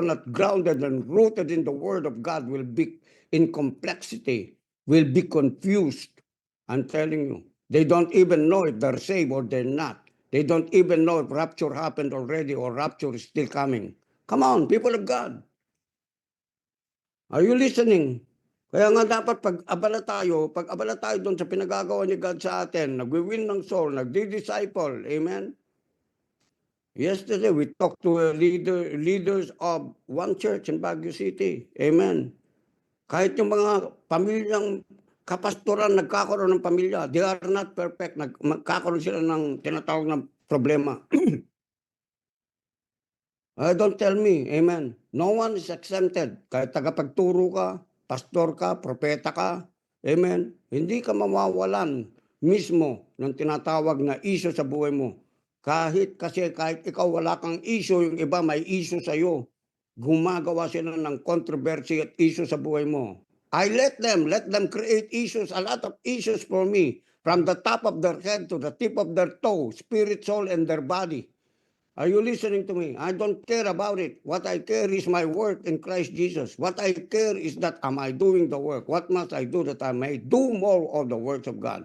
not grounded and rooted in the Word of God will be in complexity, will be confused. I'm telling you, they don't even know if they're saved or they're not. They don't even know if rapture happened already or rapture is still coming. Come on, people of God. Are you listening? Kaya nga dapat pag-abala tayo doon sa pinagagawa ni God sa atin, nagwi-win ng soul, nagdi-disciple, amen? Yesterday, we talked to leaders of one church in Baguio City, amen? Kahit yung mga pamilyang kapastoran nagkakaroon ng pamilya, they are not perfect, nagkakaroon sila ng tinatawag na problema. Don't tell me, amen. No one is exempted. Kahit tagapagturo ka, pastor ka, propeta ka, amen. Hindi ka mawawalan mismo ng tinatawag na issue kahit ikaw wala kang issue, yung iba may issue sa iyo. Gumagawa sila ng controversy at issue sa buhay mo. I let them create issues, a lot of issues for me, from the top of their head to the tip of their toe, spirit, soul, and their body. Are you listening to me? I don't care about it. What I care is my work in Christ Jesus. What I care is that am I doing the work? What must I do that I may do more of the works of God?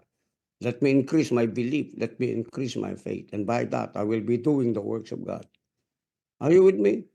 Let me increase my belief. Let me increase my faith. And by that, I will be doing the works of God. Are you with me?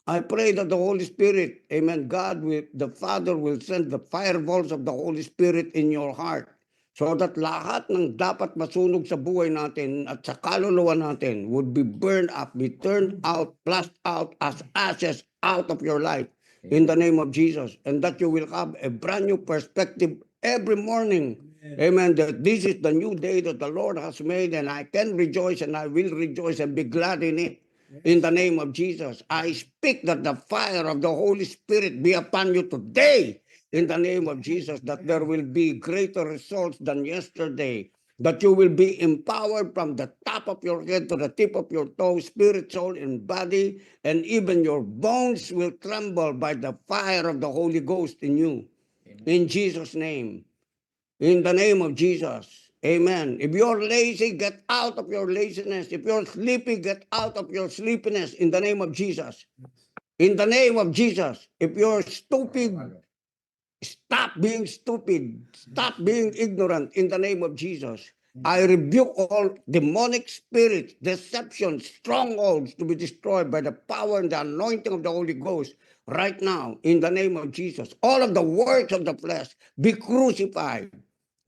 I pray that the Holy Spirit, amen, the Father will send the fireballs of the Holy Spirit in your heart. So that lahat ng dapat masunog sa buhay natin at sa kaluluwa natin would be burned up, be turned out, flushed out as ashes out of your life in the name of Jesus. And that you will have a brand new perspective every morning. Amen. That this is the new day that the Lord has made and I can rejoice and I will rejoice and be glad in it. In the name of Jesus, I speak that the fire of the Holy Spirit be upon you today. In the name of Jesus, that there will be greater results than yesterday, that you will be empowered from the top of your head to the tip of your toe, spirit, soul, and body, and even your bones will tremble by the fire of the Holy Ghost in you. In Jesus' name. In the name of Jesus. Amen. If you're lazy, get out of your laziness. If you're sleepy, get out of your sleepiness in the name of Jesus. In the name of Jesus. If you're stupid, stop being stupid. Stop being ignorant in the name of Jesus. I rebuke all demonic spirits, deception, strongholds to be destroyed by the power and the anointing of the Holy Ghost right now in the name of Jesus. All of the works of the flesh be crucified.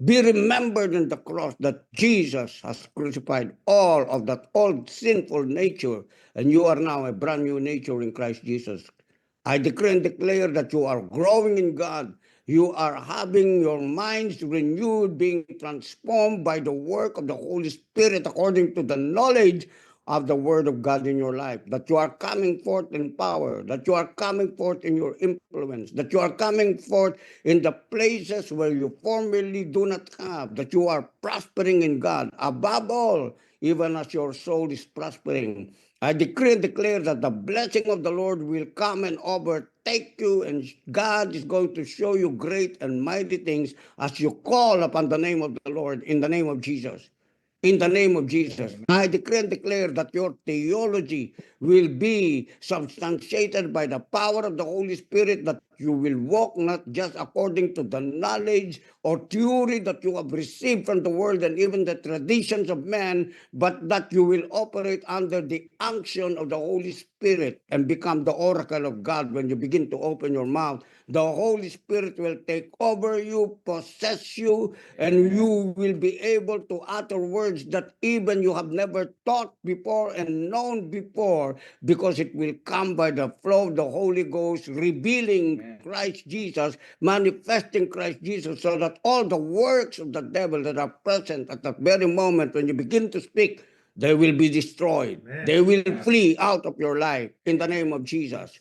Be remembered in the cross that Jesus has crucified all of that old sinful nature, and you are now a brand new nature in Christ Jesus. I decree and declare that you are growing in God. You are having your minds renewed, being transformed by the work of the Holy Spirit according to the knowledge of the Word of God in your life, that you are coming forth in power, that you are coming forth in your influence, that you are coming forth in the places where you formerly do not have, that you are prospering in God. Above all, even as your soul is prospering, I decree and declare that the blessing of the Lord will come and overtake you, and God is going to show you great and mighty things as you call upon the name of the Lord in the name of Jesus. In the name of Jesus, I decree and declare that your theology will be substantiated by the power of the Holy Spirit, that you will walk not just according to the knowledge or theory that you have received from the world and even the traditions of man, but that you will operate under the unction of the Holy Spirit and become the oracle of God. When you begin to open your mouth, the Holy Spirit will take over you, possess you, and you will be able to utter words that even you have never thought before and known before, because it will come by the flow of the Holy Ghost, revealing Christ Jesus, manifesting Christ Jesus, so that all the works of the devil that are present at that very moment when you begin to speak, they will be destroyed. They will flee out of your life in the name of Jesus.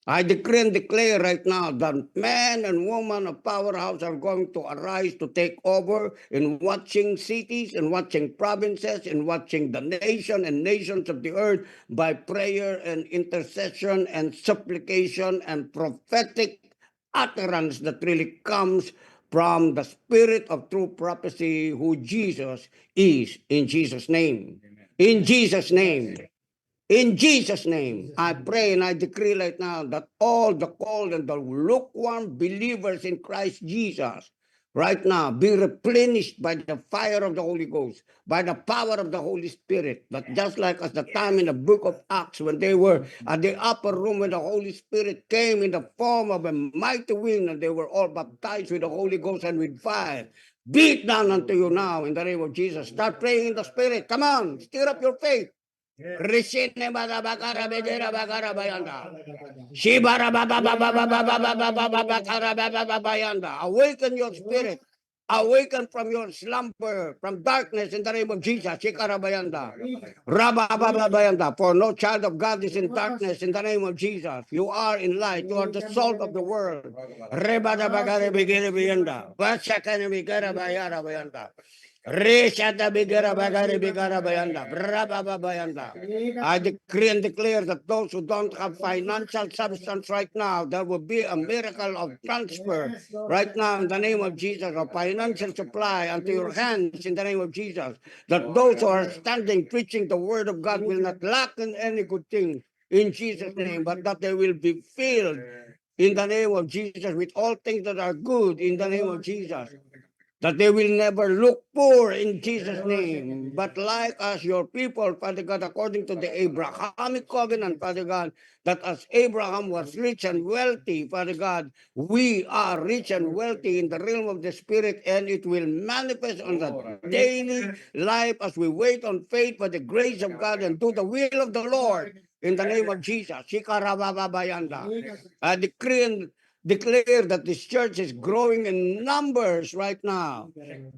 I decree and declare right now that men and women of Powerhouse are going to arise to take over in watching cities and watching provinces and watching the nation and nations of the earth by prayer and intercession and supplication and prophetic utterance that really comes from the spirit of true prophecy, who Jesus is, in Jesus' name. In Jesus' name. In Jesus' name, I pray and I decree right now that all the cold and the lukewarm believers in Christ Jesus right now be replenished by the fire of the Holy Ghost, by the power of the Holy Spirit. But just like at the time in the book of Acts, when they were at the upper room, when the Holy Spirit came in the form of a mighty wind, and they were all baptized with the Holy Ghost and with fire. Beat down unto you now in the name of Jesus. Start praying in the Spirit. Come on, stir up your faith. Rishine bara bakara bedera bakara bayanda. Shibara baba baba baba baba baba bakara baba bayanda. Awaken your spirit. Awaken from your slumber, from darkness in the name of Jesus. Shikara bayanda. Rabba baba bayanda. For no child of God is in darkness in the name of Jesus. You are in light. You are the salt of the world. Reba da bakara begere bayanda. Vasakane begara bayara bayanda. Reshata bigara bagari bigara bayanda, brababa bayanda. I decree and declare that those who don't have financial substance right now, there will be a miracle of transfer right now in the name of Jesus, of financial supply unto your hands in the name of Jesus. That those who are standing preaching the word of God will not lack in any good thing in Jesus' name, but that they will be filled in the name of Jesus with all things that are good in the name of Jesus. That they will never look poor in Jesus' name, but like us, your people, Father God, according to the Abrahamic covenant, Father God, that as Abraham was rich and wealthy, Father God, we are rich and wealthy in the realm of the Spirit, and it will manifest on the daily life as we wait on faith for the grace of God and do the will of the Lord in the name of Jesus. Shikarababayanda. I decree and declare that this church is growing in numbers right now.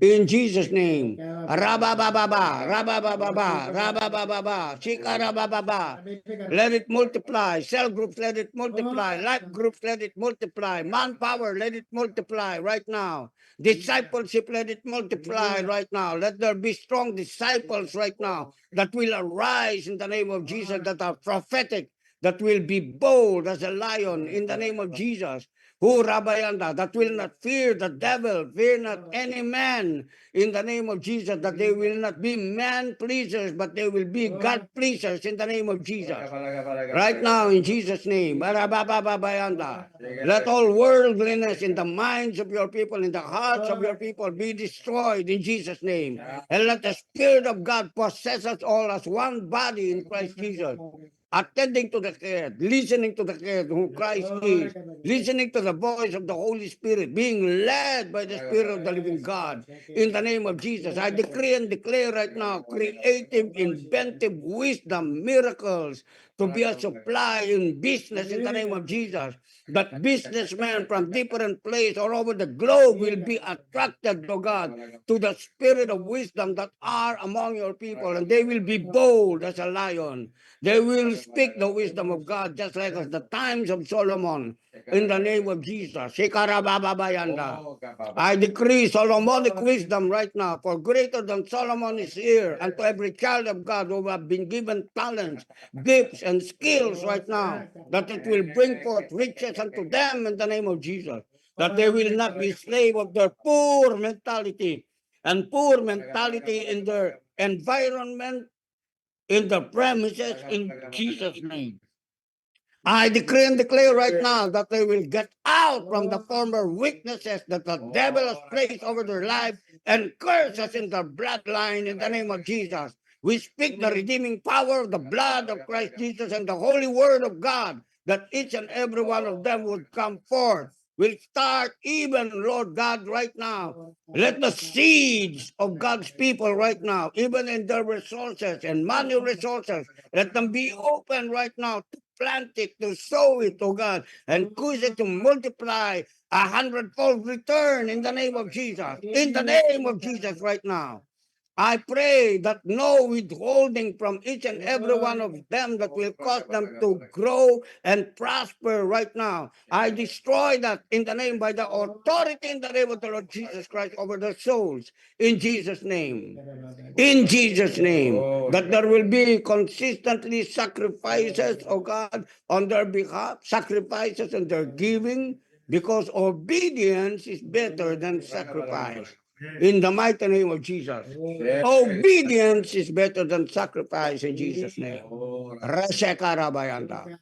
In Jesus' name. Rabababa, rabababa, rabababa, shikarabababa. Let it multiply. Cell groups, let it multiply. Life groups, let it multiply. Manpower, let it multiply right now. Discipleship, let it multiply right now. Let there be strong disciples right now that will arise in the name of Jesus, that are prophetic, that will be bold as a lion in the name of Jesus. Who Rabayanda, that will not fear the devil, fear not any man in the name of Jesus, that they will not be man pleasers, but they will be God pleasers in the name of Jesus. Right now, in Jesus' name, Barabababayanda, let all worldliness in the minds of your people, in the hearts of your people, be destroyed in Jesus' name. And let the Spirit of God possess us all as one body in Christ Jesus. Attending to the care, listening to the care who Christ is, listening to the voice of the Holy Spirit, being led by the Spirit of the living God. In the name of Jesus, I decree and declare right now, creative, inventive wisdom, miracles, to be a supply in business in the name of Jesus. That businessmen from different places all over the globe will be attracted to God, to the spirit of wisdom that are among your people, and they will be bold as a lion. They will speak the wisdom of God, just like as the times of Solomon, in the name of Jesus. I decree Solomonic wisdom right now, for greater than Solomon is here, and to every child of God who have been given talents, gifts, and skills right now, that it will bring forth riches unto them in the name of Jesus, that they will not be slave of their poor mentality, and poor mentality in their environment, in the premises, in Jesus' name. I decree and declare right now that they will get out from the former weaknesses that the devil has placed over their life and curse us in their bloodline in the name of Jesus. We speak the redeeming power of the blood of Christ Jesus and the holy word of God, that each and every one of them would come forth. Will start even, Lord God, right now. Let the seeds of God's people right now, even in their resources and money resources, let them be open right now to plant it, to sow it, to God, and cause it to multiply 100-fold return in the name of Jesus. In the name of Jesus right now. I pray that no withholding from each and every one of them that will cause them to grow and prosper right now. I destroy that in the name, by the authority in the name of the Lord Jesus Christ over their souls. In Jesus' name. In Jesus' name. That there will be consistently sacrifices, oh God, on their behalf, sacrifices and their giving, because obedience is better than sacrifice. in the mighty name of Jesus. Obedience is better than sacrifice in Jesus' name. Rasekarabayanda.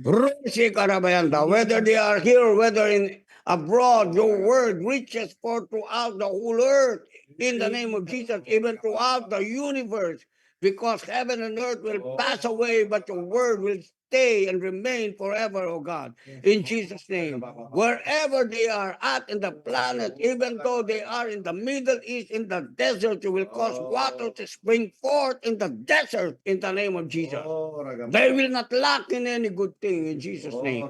Rasekarabayanda. Whether they are here or whether in abroad, your word reaches forth throughout the whole earth in the name of Jesus, even throughout the universe, because heaven and earth will pass away, but your word will stay and remain forever, oh God, in Jesus' name. Wherever they are at in the planet, even though they are in the Middle East, in the desert, you will cause water to spring forth in the desert in the name of Jesus. They will not lack in any good thing in Jesus' name.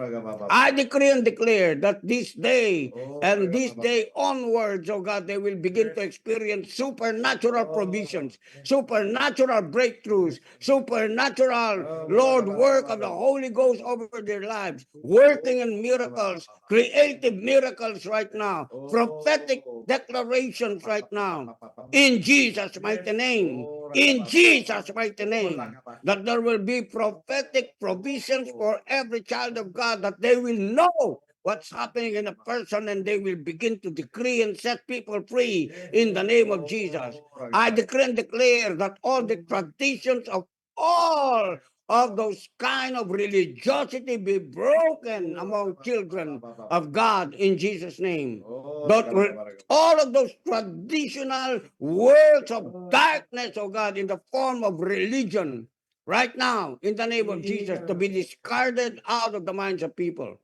I decree and declare that this day and this day onwards, oh God, they will begin to experience supernatural provisions, supernatural breakthroughs, supernatural, Lord, work of the Holy Ghost over their lives, working in miracles, creative miracles right now, prophetic declarations right now, in Jesus' mighty name, in Jesus' mighty name, that there will be prophetic provisions for every child of God, that they will know what's happening in a person and they will begin to decree and set people free in the name of Jesus. I decree and declare that all the traditions of all of those kind of religiosity be broken among children of God in Jesus' name. All of those traditional words of darkness, oh God, in the form of religion, right now, in the name of Jesus, to be discarded out of the minds of people.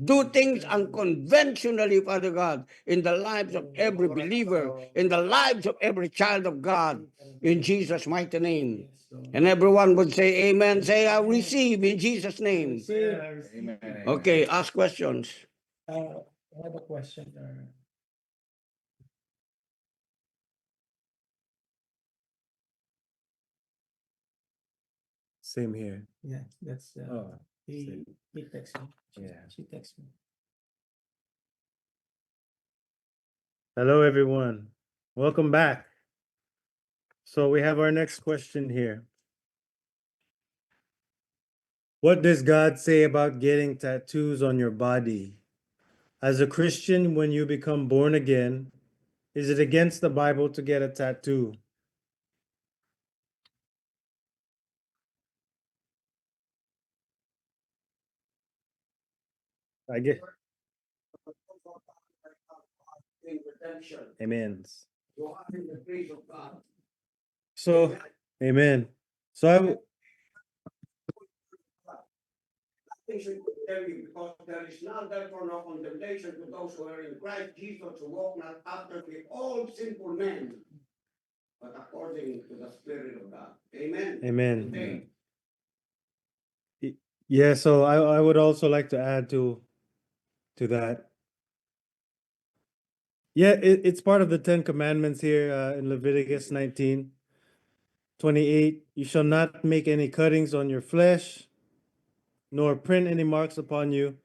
Do things unconventionally, Father God, in the lives of every believer, in the lives of every child of God, in Jesus' mighty name. And everyone would say amen. Say, I receive in Jesus' name. Amen. Okay, ask questions. I have a question. Same here. Yeah, that's Oh, he texted me. Yeah. She texted me. Hello, everyone. Welcome back. So we have our next question here. What does God say about getting tattoos on your body? As a Christian, when you become born again, is it against the Bible to get a tattoo? I get. Amen. So, amen. So Should tell you, because there is now therefore no condemnation to those who are in Christ Jesus, who walk not after the old sinful men, but according to the Spirit of God. Amen. Amen. Okay. Yeah, so I would also like to add to that. Yeah, it's part of the 10 Commandments here in Leviticus 19:28. You shall not make any cuttings on your flesh, nor print any marks upon you.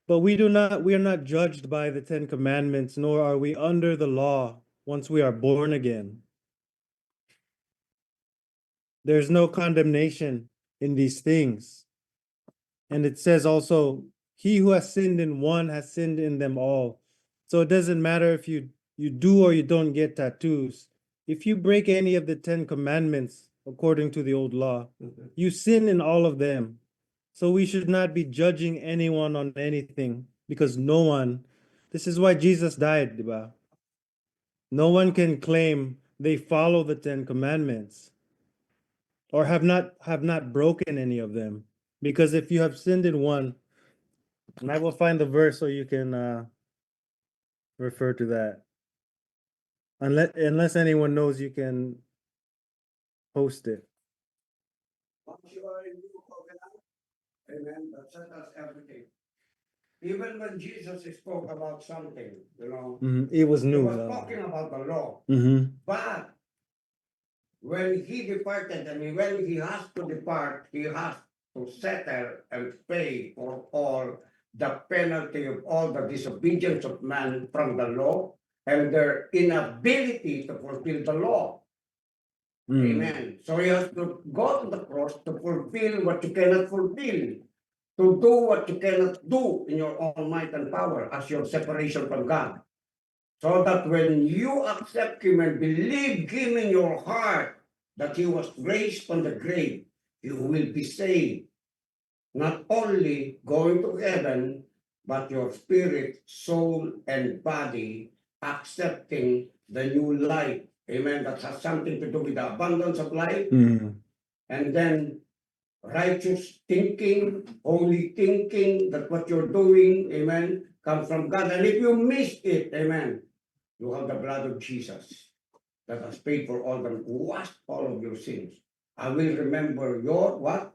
But we are not judged by the 10 Commandments, nor are we under the law once we are born again. There's no condemnation in these things. And it says also, he who has sinned in one has sinned in them all. So it doesn't matter if you do or you don't get tattoos. If you break any of the 10 Commandments according to the old law, you sin in all of them. So we should not be judging anyone on anything, because no one, this is why Jesus died, diba? No one can claim they follow the 10 Commandments or have not broken any of them. Because if you have sinned in one, and I will find the verse so you can refer to that. Unless anyone knows, you can post it. Once you are in new covenant, amen, that settles everything. Even when Jesus spoke about something, It was he new. was talking about the law. But when he departed, and when he has to depart, he has to settle and pay for all the penalty of all the disobedience of man from the law and their inability to fulfill the law. Amen. So he has to go to the cross to fulfill what you cannot fulfill, to do what you cannot do in your own might and power as your separation from God. So that when you accept him and believe him in your heart that he was raised from the grave, you will be saved. Not only going to heaven, but your spirit, soul, and body accepting the new life. Amen. That has something to do with the abundance of life. Mm. And then righteous thinking, holy thinking, that what you're doing, amen, comes from God. And if you miss it, amen, you have the blood of Jesus that has paid for all them, washed all of your sins. I will remember your what?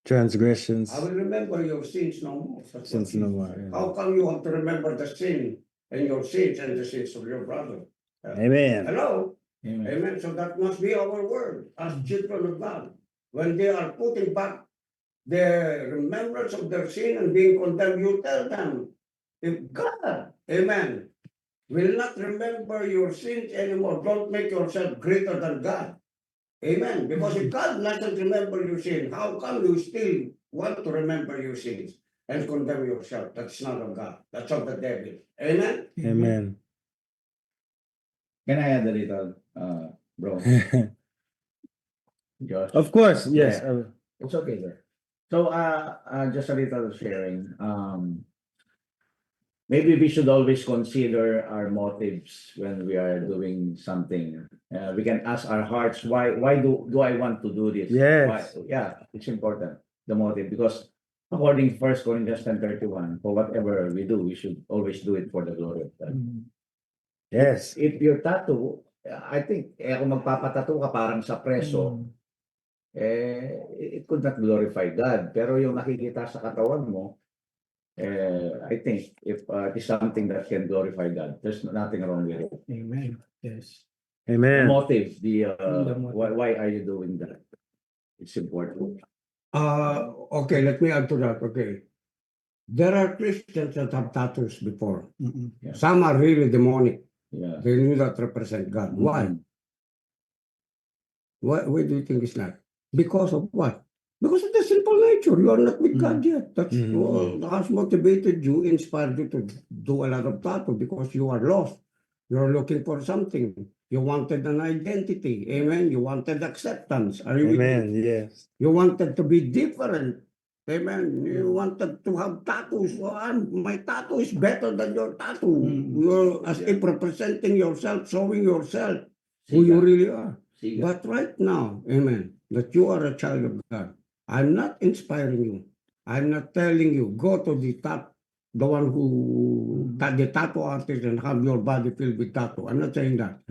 Transgressions. I will remember your sins no more. That's what Sins no Jesus more, said. yeah. How come you have to remember the sin and your sins and the sins of your brother? Amen. Hello? Amen. Amen. So that must be our word as children of God. When they are putting back the remembrance of their sin and being condemned, you tell them, if God, amen, will not remember your sins anymore, don't make yourself greater than God. Amen. Because if God doesn't remember your sin, how come you still want to remember your sins and condemn yourself? That's not of God. That's of the devil. Amen. Amen. Can I add a little, bro? Josh? Of course, yes. It's okay, sir. So, just a little sharing. Maybe we should always consider our motives when we are doing something. We can ask our hearts, why do I want to do this? Yes. Why? Yeah, it's important, the motive, because according to 1 Corinthians 10:31, for whatever we do, we should always do it for the glory of God. Yes. If your tattoo, I think, kung magpapatattoo ka parang sa preso, it could not glorify God. Pero yung nakikita sa katawan mo, I think if it is something that can glorify God, there's nothing wrong with it. Amen. Yes. The Amen. motive, The motive. why are you doing that? It's important. Okay, let me add to that. Okay. There are Christians that have tattoos before. Mm-mm. Yeah. Some are really demonic. Yeah. They do not represent God. Why? Why do you think it's not? Because of what? Because of the sinful nature. You are not with God yet. That's what has motivated you, inspired you to do a lot of tattoo because you are lost. You're looking for something. You wanted an identity. Amen. You wanted acceptance. Are you with me? Amen. Yes. You wanted to be different. Amen. You wanted to have tattoos. Oh, my tattoo is better than your tattoo. You're as if representing yourself, showing yourself who you really are. But right now, amen, that you are a child of God, I'm not inspiring you. I'm not telling you, go to the top, the one who, the tattoo artist and have your body filled with tattoo. I'm not saying that.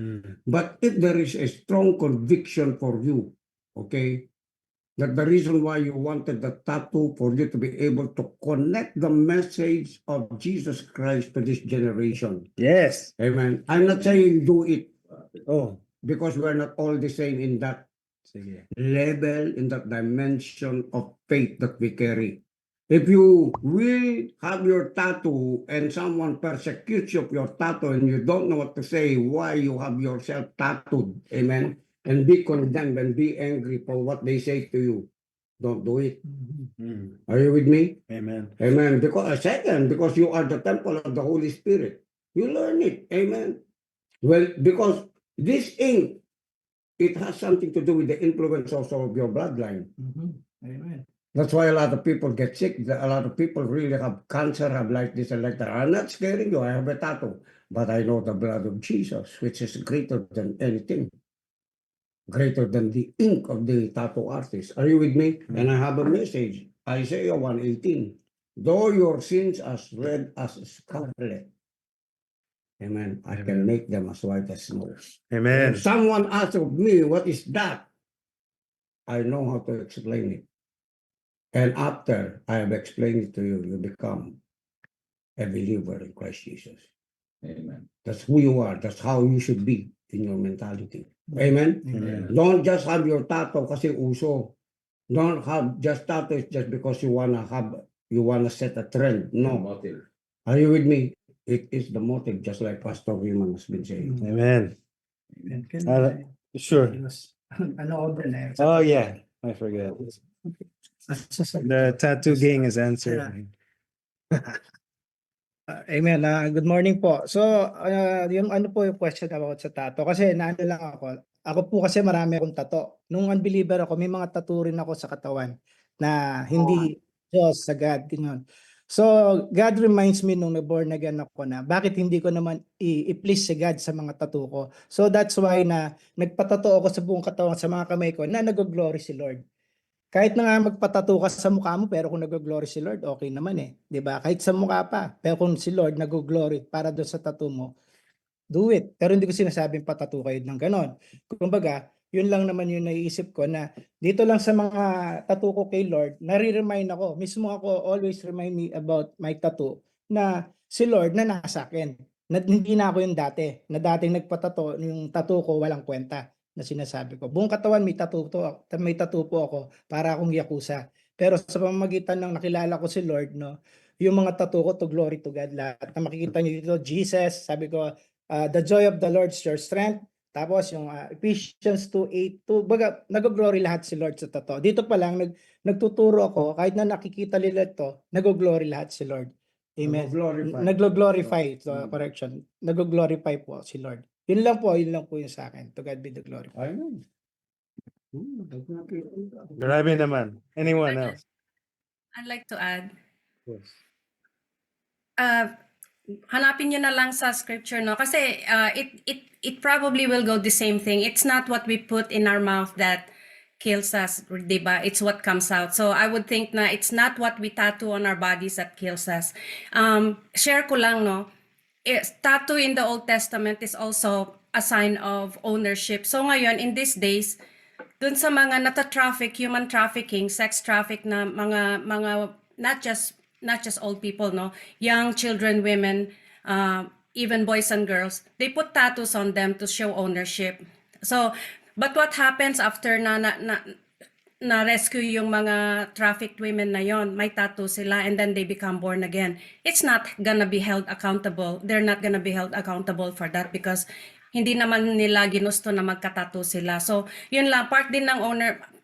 But if there is a strong conviction for you, okay, that the reason why you wanted the tattoo for you to be able to connect the message of Jesus Christ to this generation. Yes. Amen. I'm not saying do it Oh. because we're not all the same in that Sige. level, in that dimension of faith that we carry. If you will have your tattoo and someone persecutes you of your tattoo and you don't know what to say, why you have yourself tattooed, amen, and be condemned and be angry for what they say to you, don't do it. Are you with me? Amen. Amen. Because second, because you are the temple of the Holy Spirit. You learn it. Amen. Well, because this ink, it has something to do with the influence also of your bloodline. Amen. That's why a lot of people get sick. A lot of people really have cancer, have like this and like that. I'm not scaring you. I have a tattoo. But I know the blood of Jesus, which is greater than anything. Greater than the ink of the tattoo artist. Are you with me? And I have a message. Isaiah 1:18. Though your sins as red as scarlet, amen, I can make them as white as snow. Amen. If someone asks of me, what is that? I know how to explain it. And after I have explained it to you, you become a believer in Christ Jesus. Amen. That's who you are. That's how you should be in your mentality. Amen? Amen. Don't just have your tattoo kasi uso. Don't have just tattoos just because you wanna set a trend. The No. motive. Are you with me? It is the motive, just like Pastor Raymond has been saying. Amen. Amen. Can Sure. ano order na yun? Oh yeah. I forget. The tattoo gang is answered. Amen. Good morning po. So, yung ano po yung question about sa tato. Kasi naano lang ako. Ako po kasi marami akong tato. Nung unbeliever ako, may mga tato rin ako sa katawan na hindi Diyos sa God. Ganyan. So, God reminds me nung na-born again ako na bakit hindi ko naman i-please si God sa mga tato ko. So, that's why na nagpatato ako sa buong katawan sa mga kamay ko na nag-glory si Lord. Kahit na nga magpatato ka sa mukha mo, pero kung nag-glory si Lord, okay naman eh. 'Di ba? Kahit sa mukha pa. Pero kung si Lord nag-glory para doon sa tattoo mo, do it. Pero hindi ko sinasabing patato kayo ng ganon. Kumbaga, yun lang naman yung naiisip ko na dito lang sa mga tattoo ko kay Lord, nare-remind ako. Mismo ako always remind me about my tattoo na si Lord na nasa akin. Na, hindi na ako yung dati. Na dating nagpatato, yung tattoo ko walang kwenta na sinasabi ko. Buong katawan may tattoo po ako para akong yakuza. Pero sa pamamagitan ng nakilala ko si Lord, no, yung mga tattoo ko to glory to God lahat. Na makikita niyo dito, Jesus, sabi ko, the joy of the Lord is your strength. Tapos yung Ephesians 2:8, baga nag-glory lahat si Lord sa totoo. Dito pa lang nagtuturo ako kahit na nakikita nila ito, nag-glory lahat si Lord. Amen. Nag-glorify. Nag-glorify, Mm. correction. Nag-glorify po si Lord. Yun lang po yung sa akin. To God be the glory. Ayun. Grabe naman. Anyone else? I'd like to add, Yes. hanapin nyo na lang sa scripture, no? Kasi it probably will go the same thing. It's not what we put in our mouth that kills us, diba? It's what comes out. So I would think na it's not what we tattoo on our bodies that kills us. Share ko lang, no? Tattoo in the Old Testament is also a sign of ownership. So ngayon, in these days, dun sa mga nata-traffic, human trafficking, sex traffic na mga not just old people, no, young children, women, even boys and girls, they put tattoos on them to show ownership. So, but what happens after na rescue yung mga trafficked women na yon, may tattoo sila, and then they become born again. It's not gonna be held accountable. They're not gonna be held accountable for that because hindi naman nila ginusto na magka-tattoo sila. So, yun lang, part din ng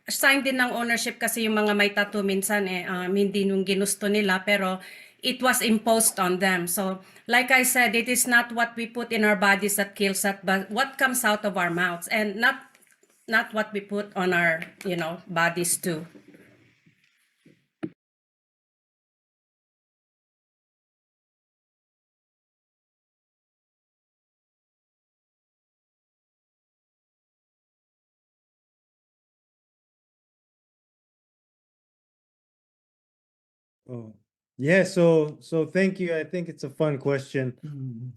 sign din ng ownership kasi yung mga may tattoo minsan hindi nung ginusto nila, pero it was imposed on them. So, like I said, it is not what we put in our bodies that kills us, but what comes out of our mouths, and not what we put on our, bodies too. Oh, yeah. So thank you. I think it's a fun question.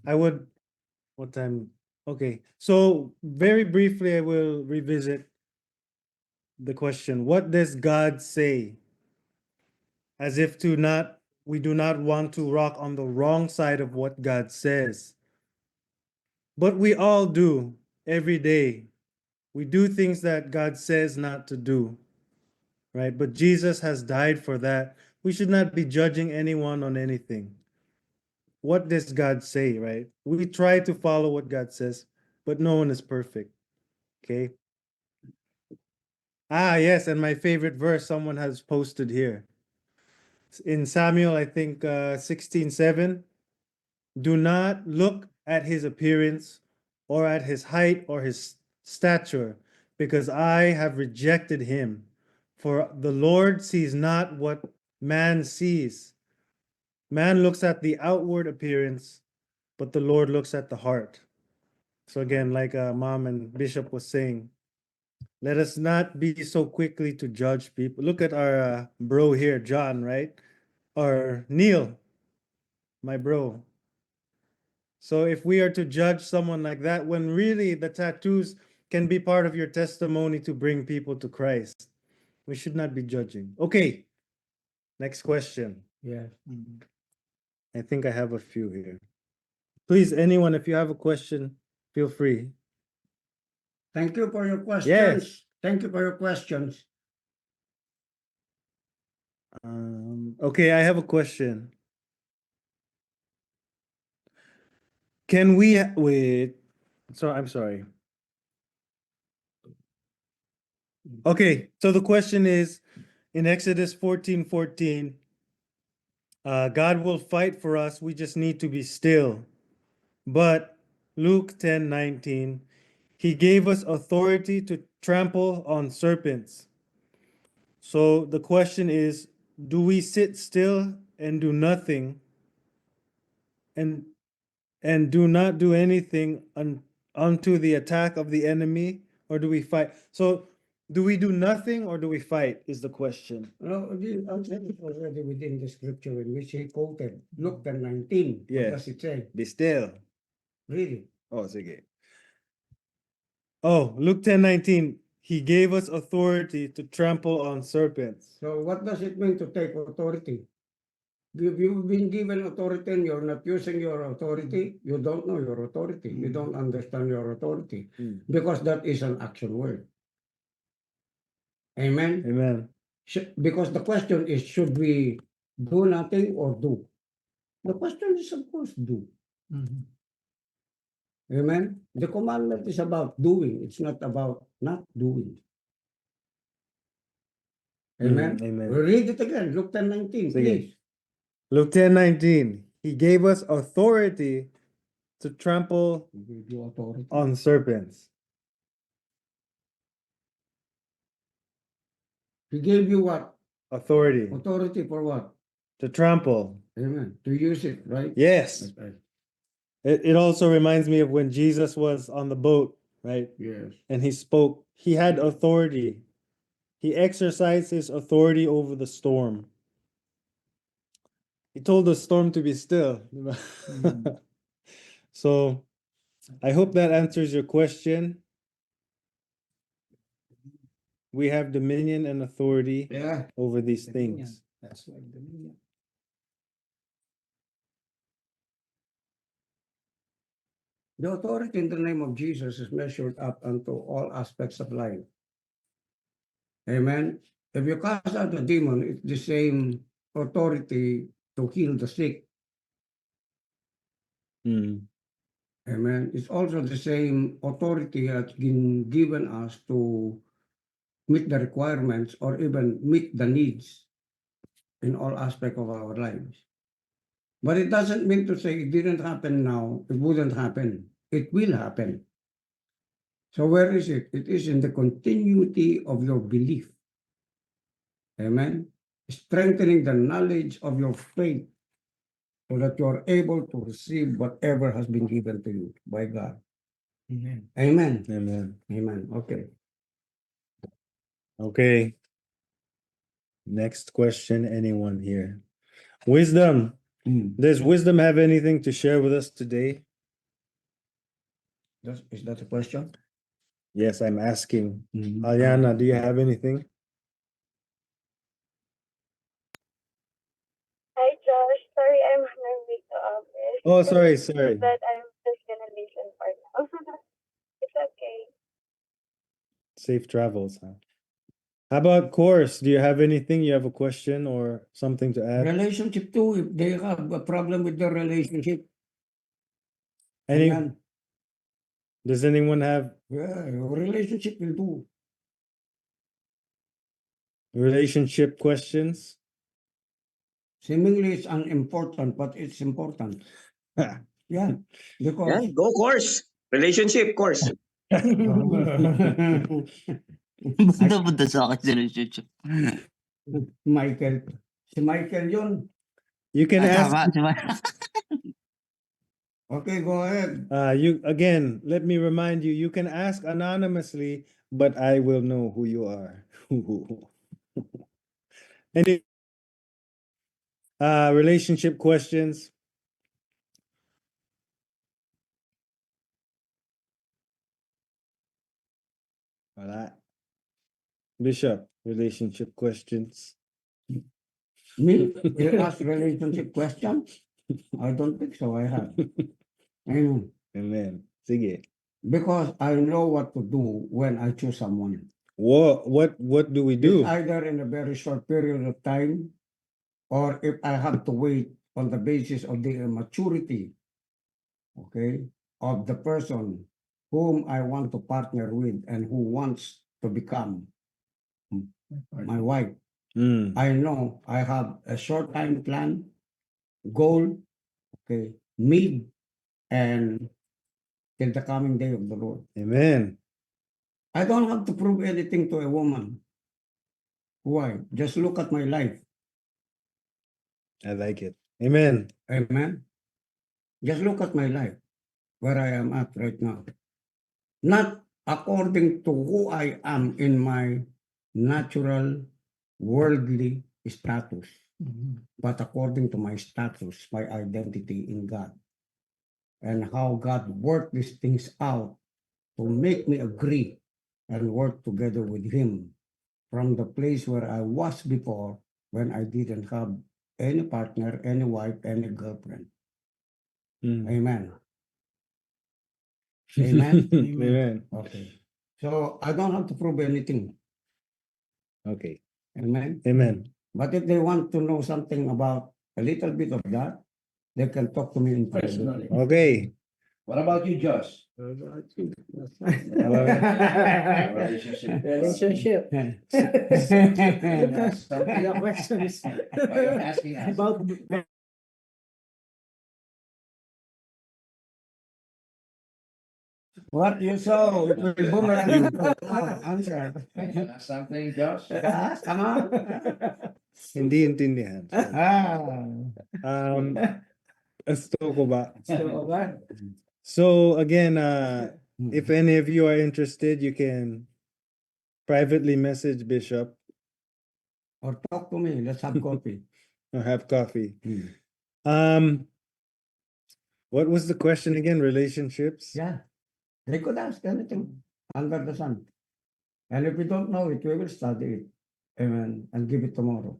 I would. What time? Okay. So very briefly, I will revisit the question. What does God say? As if we do not want to rock on the wrong side of what God says. But we all do every day. We do things that God says not to do, right? But Jesus has died for that. We should not be judging anyone on anything. What does God say, right? We try to follow what God says, but no one is perfect. Okay. Yes, and my favorite verse someone has posted here. In Samuel, I think 16:7. Do not look at his appearance or at his height or his stature, because I have rejected him. For the Lord sees not what man sees. Man looks at the outward appearance, but the Lord looks at the heart. So again, like Mom and Bishop was saying, let us not be so quickly to judge people. Look at our bro here, John, right? Or Neil, my bro. So if we are to judge someone like that, when really the tattoos can be part of your testimony to bring people to Christ, we should not be judging. Okay, next question. Yeah. I think I have a few here. Please, anyone, if you have a question, feel free. Thank you for your questions. Yes. Thank you for your questions. Okay, I have a question. Can we wait? So I'm sorry. Okay, so the question is in Exodus 14:14, God will fight for us. We just need to be still. But Luke 10:19, he gave us authority to trample on serpents. So the question is, do we sit still and do nothing and do not do anything unto the attack of the enemy, or do we fight? So do we do nothing or do we fight is the question. No, the answer is already within the scripture in which he quoted. Luke 10:19. Yes. What does it say? Be still. Really? Oh, sige. Oh, Luke 10:19. He gave us authority to trample on serpents. So what does it mean to take authority? If you've been given authority and you're not using your authority, you don't know your authority. You don't understand your authority because that is an action word. Amen? Amen. Because the question is, should we do nothing or do? The question is, of course, do. Amen? The commandment is about doing. It's not about not doing. Amen? Amen. Read it again. Luke 10:19, Sige. please. Luke 10:19. He gave us authority to trample He gave you authority. on serpents. He gave you what? Authority Authority for what? to trample. Amen. To use it, right? Yes. Right. It also reminds me of when Jesus was on the boat, right? Yes. And he spoke. He had authority. He exercised his authority over the storm. He told the storm to be still. So I hope that answers your question. We have dominion and authority Yeah. over these Dominion. things. That's why dominion. The authority in the name of Jesus is measured up unto all aspects of life. Amen. If you cast out a demon, it's the same authority to heal the sick. Mm. Amen. It's also the same authority that's been given us to meet the requirements or even meet the needs in all aspects of our lives. But it doesn't mean to say it didn't happen now, it wouldn't happen. It will happen. So where is it? It is in the continuity of your belief. Amen. Strengthening the knowledge of your faith so that you are able to receive whatever has been given to you by God. Amen. Amen. Amen. Amen. Okay. Okay. Next question, anyone here? Wisdom. Does wisdom have anything to share with us today? Is that a question? Yes, I'm asking. Aliana, do you have anything? Hi, Josh. Sorry, I'm on my way to office. Oh, sorry. But I'm just gonna listen for now. It's okay. Safe travels, huh? How about course? Do you have anything? You have a question or something to add? Relationship too, if they have a problem with their relationship. Any, Ayan. does anyone have Yeah, your relationship will do. relationship questions? Seemingly it's unimportant, but it's important. Yeah, Yeah, because go course. Relationship course. Punta-punta sa akin sa relationship. Michael. Si Michael yun. You can ask. Tama. Okay, go ahead. You again. Let me remind you. You can ask anonymously, but I will know who you are. Any relationship questions? Wala. Bishop, relationship questions. Me? You ask relationship question? I don't think so. I have. Amen. Amen. Sige. Because I know what to do when I choose someone. What do we do? It's either in a very short period of time, or if I have to wait on the basis of the maturity, okay, of the person whom I want to partner with and who wants to become my wife. Mm. I know I have a short time plan gold, okay, mead, and till the coming day of the Lord. Amen. I don't have to prove anything to a woman. Why? Just look at my life. I like it. Amen. Amen. Just look at my life, where I am at right now. Not according to who I am in my natural, worldly status, but according to my status, my identity in God, and how God worked these things out to make me agree and work together with Him from the place where I was before, when I didn't have any partner, any wife, any girlfriend. Mm. Amen. Amen. Amen. Okay. So I don't have to prove anything. Okay. Amen. Amen. But if they want to know something about a little bit of that, they can talk to me in private. Personally. Okay. What about you, Josh? Relationship. Relationship. Something The question is Why you're asking us? about What you saw, it will boomerang. Answer. Something, Josh? Come on. Hindi intindihan. Um, let's talk about. So again, if any of you are interested, you can privately message Bishop Or talk to me, let's have coffee. or have coffee. Hmm. What was the question again? Relationships? Yeah. They could ask anything under the sun. And if we don't know it, we will study it. Amen. And give it tomorrow.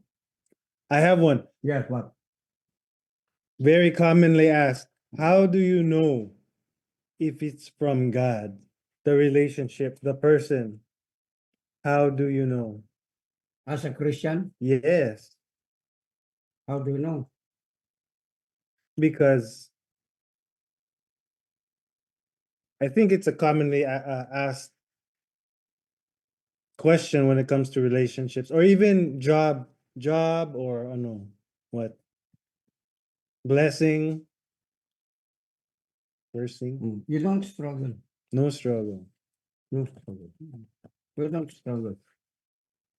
I have one. Yes, what? Very commonly asked, how do you know if it's from God? The relationship, the person. How do you know? As a Christian, Yes, how do you know? because I think it's a commonly asked question when it comes to relationships or even job or no, what? Blessing, blessing, You don't struggle. no struggle. No struggle. You don't struggle.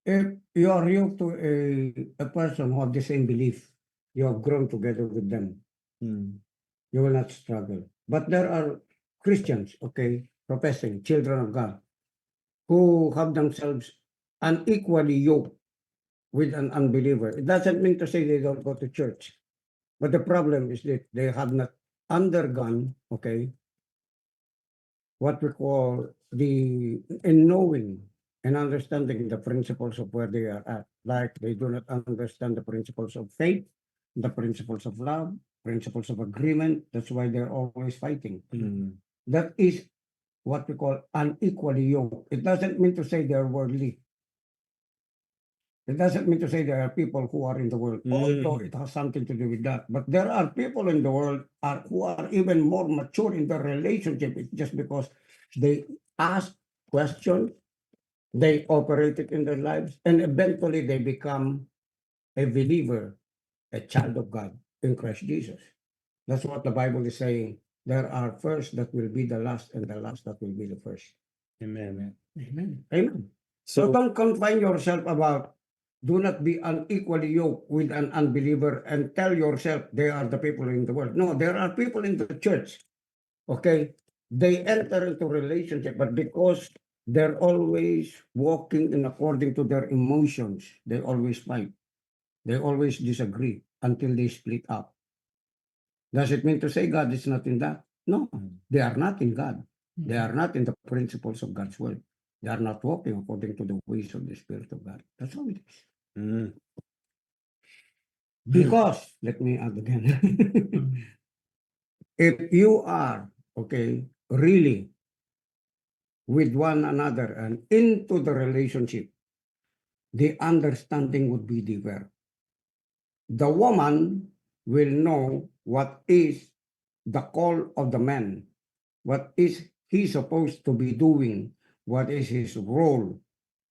If you are new to a person who have the same belief, you have grown together with them, Hmm. you will not struggle. But there are Christians, okay, professing children of God, who have themselves unequally yoked with an unbeliever. It doesn't mean to say they don't go to church. But the problem is that they have not undergone, okay, what we call in knowing and understanding the principles of where they are at. Like they do not understand the principles of faith, the principles of love, principles of agreement. That's why they're always fighting. Hmm. That is what we call unequally yoked. It doesn't mean to say they're worldly. It doesn't mean to say there are people who are in the world, although it has something to do with that. But there are people in the world who are even more mature in their relationship. It's just because they ask questions, they operate it in their lives, and eventually they become a believer, a child of God in Christ Jesus. That's what the Bible is saying. There are first that will be the last, and the last that will be the first. Amen. Amen. Amen. So So don't confine yourself about, do not be unequally yoked with an unbeliever and tell yourself they are the people in the world. No, there are people in the church. Okay. They enter into relationship, but because they're always walking in according to their emotions, they always fight. They always disagree until they split up. Does it mean to say God is not in that? No, they are not in God. They are not in the principles of God's word. They are not walking according to the ways of the Spirit of God. That's how it is. mm, Because, let me add again, if you are, okay, really with one another and into the relationship, the understanding would be deeper. The woman will know what is the call of the man, what is he supposed to be doing, what is his role.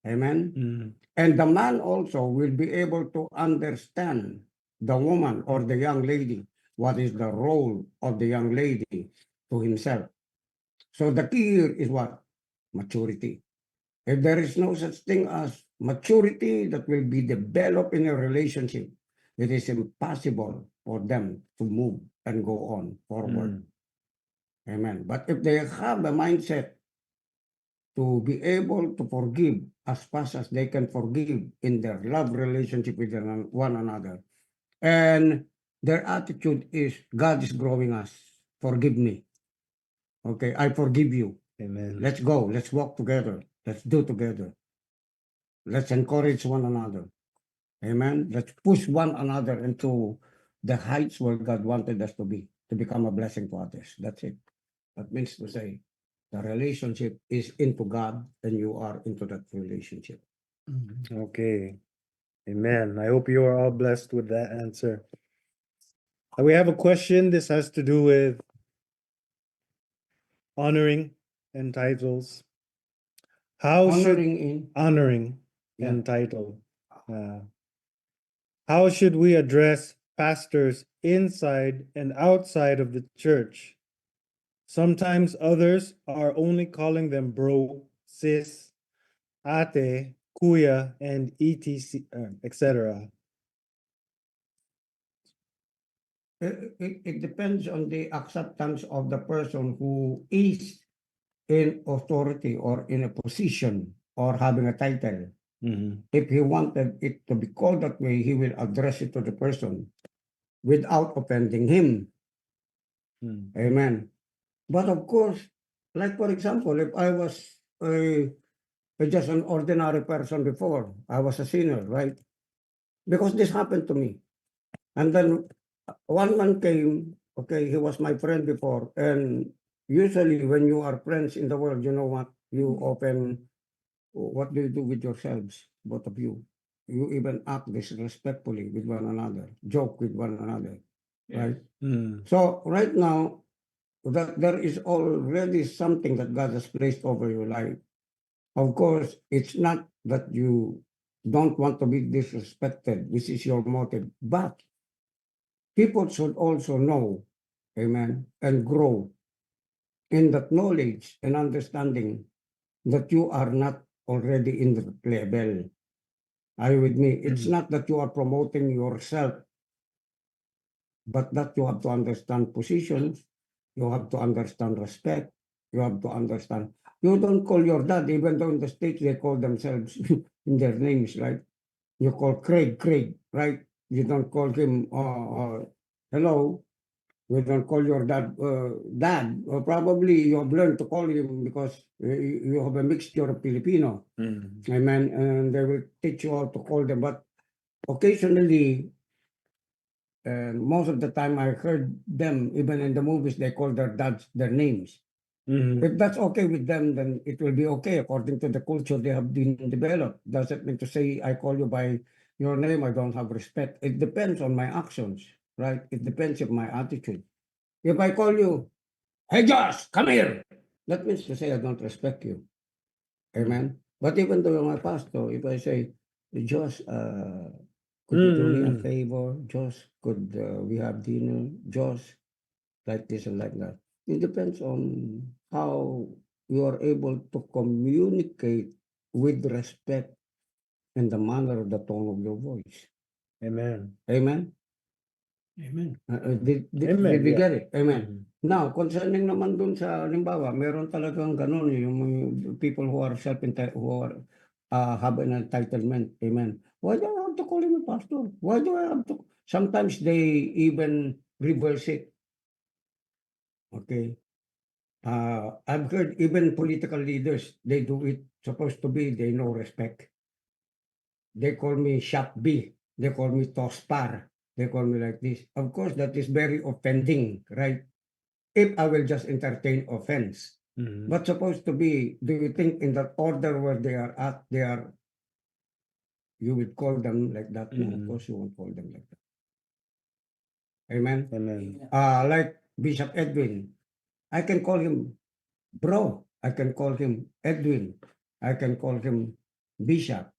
Amen. mm, And the man also will be able to understand the woman or the young lady, what is the role of the young lady to himself. So the key here is what? Maturity. If there is no such thing as maturity that will be developed in a relationship, it is impossible for them to move and go on forward. Amen. But if they have a mindset to be able to forgive as fast as they can forgive in their love relationship with one another, and their attitude is, God is growing us. Forgive me. Okay, I forgive you. Amen. Let's go. Let's walk together. Let's do together. Let's encourage one another. Amen. Let's push one another into the heights where God wanted us to be, to become a blessing to others. That's it. That means to say the relationship is into God and you are into that relationship. Okay. Amen. I hope you are all blessed with that answer. We have a question. This has to do with honoring and titles. How should Honoring in honoring Yeah. and title? How should we address pastors inside and outside of the church? Sometimes others are only calling them bro, sis, ate, kuya, and etc. etc. it depends on the acceptance of the person who is in authority or in a position or having a title. If he wanted it to be called that way, he will address it to the person without offending him. Amen. But of course, like for example, if I was just an ordinary person before, I was a sinner, right? Because this happened to me. And then one man came, okay, he was my friend before. And usually when you are friends in the world, you know what? You often, what do you do with yourselves, both of you? You even act disrespectfully with one another, joke with one another, right? So right now, that there is already something that God has placed over your life. Of course, it's not that you don't want to be disrespected. This is your motive. But people should also know, amen, and grow in that knowledge and understanding that you are not already in the level. Are you with me? It's not that you are promoting yourself, but that you have to understand positions, you have to understand respect, you have to understand. You don't call your dad, even though in the States they call themselves in their names, right? You call Craig, right? You don't call him, hello. You don't call your dad, dad. Or probably you have learned to call him because you have a mixture of Filipino. Amen. And they will teach you how to call them. But occasionally, most of the time I heard them, even in the movies, they call their dads their names. If that's okay with them, then it will be okay according to the culture they have been developed. Doesn't mean to say I call you by your name, I don't have respect. It depends on my actions, right? It depends on my attitude. If I call you, hey Josh, come here, that means to say I don't respect you. Amen. But even though I'm a pastor, if I say, Josh, could you do me a favor? Josh, could we have dinner? Josh, like this and like that. It depends on how you are able to communicate with respect and the manner of the tone of your voice. Amen. Amen? Amen. Did Amen, we yeah. get it? Amen. Now, concerning naman dun sa, halimbawa, meron talagang ganun, yung mga people who are who are, have an entitlement. Amen. Why do I have to call him a pastor? Why do I have to? Sometimes they even reverse it. Okay. I've heard even political leaders, they do it, supposed to be, they know respect. They call me Shop B. They call me Tospar. They call me like this. Of course, that is very offending, right? If I will just entertain offense. But supposed to be, do you think in that order where they are at, you would call them like that? No, of course you won't call them like that. Amen? Amen. Like Bishop Edwin, I can call him bro. I can call him Edwin. I can call him Bishop.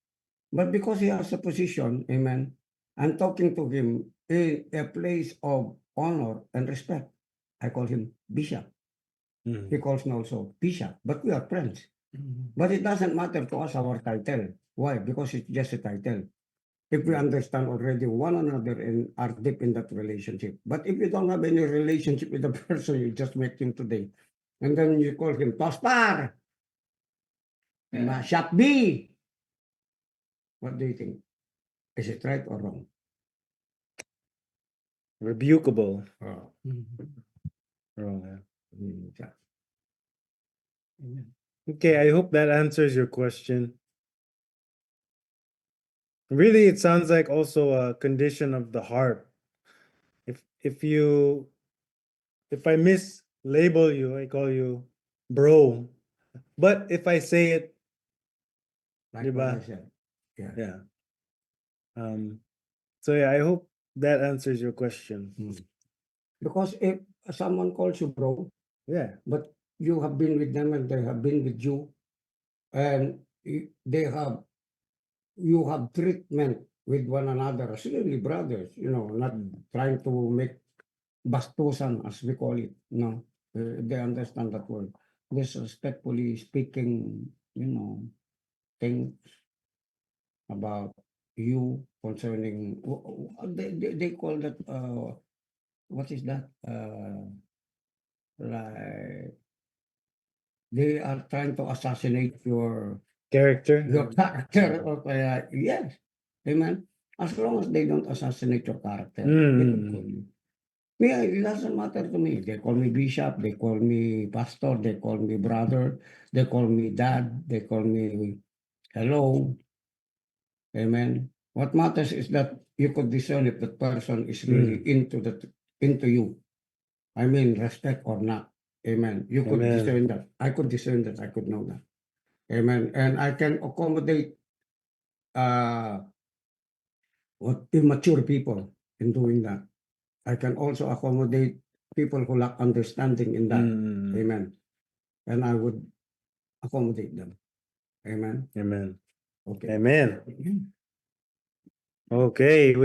But because he has a position, amen, I'm talking to him in a place of honor and respect. I call him Bishop. Mm. He calls me also Bishop, but we are friends. But it doesn't matter to us our title. Why? Because it's just a title. If we understand already one another and are deep in that relationship. But if you don't have any relationship with the person, you just met him today. And then you call him Tospar, Shop B. What do you think? Is it right or wrong? Rebukable. Oh. Wrong, yeah. Yeah. Okay, I hope that answers your question. Really, it sounds like also a condition of the heart. If I mislabel you, I call you bro. But if I say it, Like what I Diba? said. Yeah. yeah. So yeah, I hope that answers your question. Because if someone calls you bro, Yeah. but you have been with them and they have been with you, and you have treatment with one another as really brothers, not trying to make bastusan as we call it. No, they understand that word. Disrespectfully speaking, things about you concerning they call that what is that like they are trying to assassinate your Character. character or kaya yes, amen, as long as they don't assassinate your character they can call you. Yeah, it doesn't matter to me. They call me bishop, they call me pastor, they call me brother, they call me dad, they call me hello. Amen. What matters is that you could discern if that person is really into you. I mean, respect or not. Amen. You could Amen. discern that. I could discern that. I could know that. Amen. And I can accommodate what immature people in doing that. I can also accommodate people who lack understanding in that. Amen. And I would accommodate them. Amen. Amen. Okay. Amen. Okay,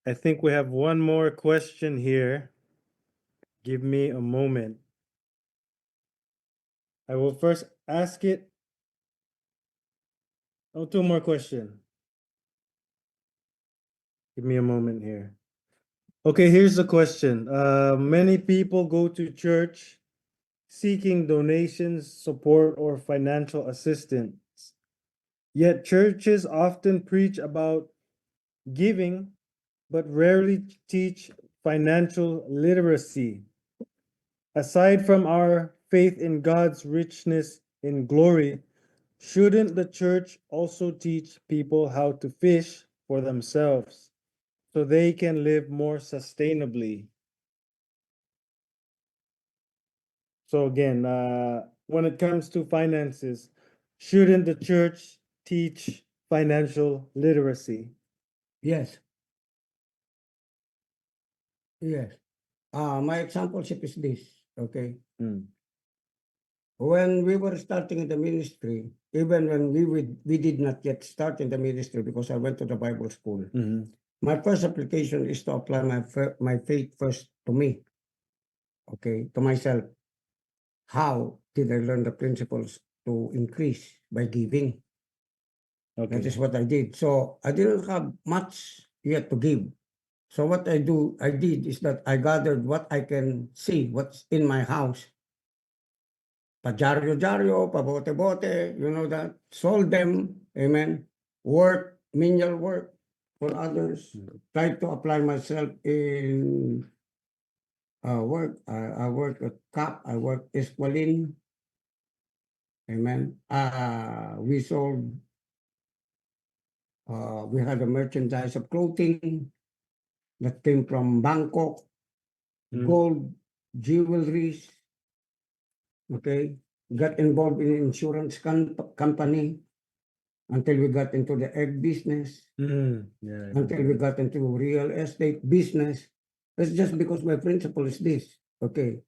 I think we have one more question here. Give me a moment. I will first ask it. Oh, two more questions. Give me a moment here. Okay, here's the question. Many people go to church seeking donations, support, or financial assistance. Yet churches often preach about giving, but rarely teach financial literacy. Aside from our faith in God's richness in glory, shouldn't the church also teach people how to fish for themselves so they can live more sustainably? So again, when it comes to finances, shouldn't the church teach financial literacy? Yes. Yes. My exampleship is this. Okay. When we were starting in the ministry, even when we did not yet start in the ministry because I went to the Bible school, my first application is to apply my faith first to me, okay, to myself. How did I learn the principles to increase by giving? That is what I did. So I didn't have much yet to give. So what I did is that I gathered what I can see, what's in my house. Pa-jaryo-jaryo, pa-bote-bote, that. Sold them, amen. Work, menial work for others. Try to apply myself in work. I work at CAP, I work Esqualin. Amen. We sold, we had a merchandise of clothing that came from Bangkok, gold, jewelries, okay, got involved in insurance company until we got into the egg business, until we got into real estate business. It's just because my principle is this, okay,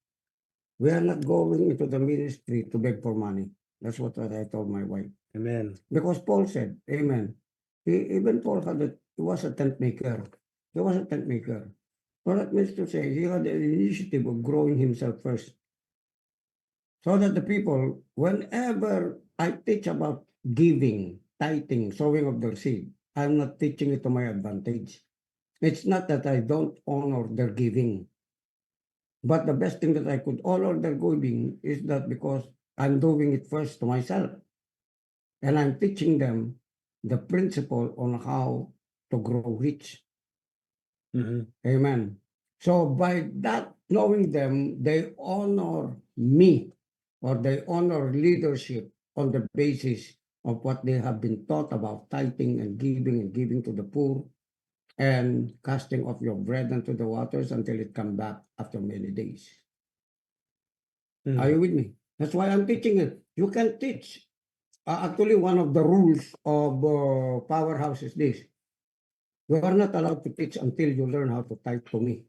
we are not going into the ministry to beg for money. That's what I told my wife. Amen. Because Paul said, amen. Even Paul had a he was a tent maker. He was a tent maker. So that means to say he had the initiative of growing himself first. So that the people, whenever I teach about giving, tithing, sowing of their seed, I'm not teaching it to my advantage. It's not that I don't honor their giving. But the best thing that I could honor their giving is that because I'm doing it first to myself. And I'm teaching them the principle on how to grow rich. Mhm. Amen. So by that knowing them, they honor me or they honor leadership on the basis of what they have been taught about tithing and giving to the poor and casting off your bread into the waters until it come back after many days. Mhm. Are you with me? That's why I'm teaching it. You can teach. Actually, one of the rules of Powerhouse is this. You are not allowed to teach until you learn how to tithe to me.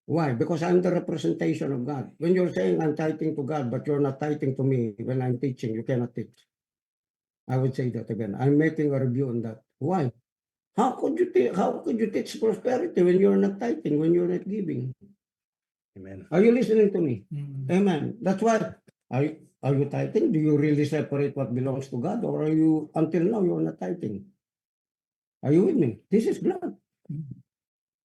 Why? Because I'm the representation of God. When you're saying I'm tithing to God, but you're not tithing to me when I'm teaching, you cannot teach. I would say that again. I'm making a review on that. Why? How could you teach prosperity when you're not tithing, when you're not giving? Amen. Are you listening to me? Mm. Amen. That's why. Are you tithing? Do you really separate what belongs to God, or are you until now you're not tithing? Are you with me? This is blood.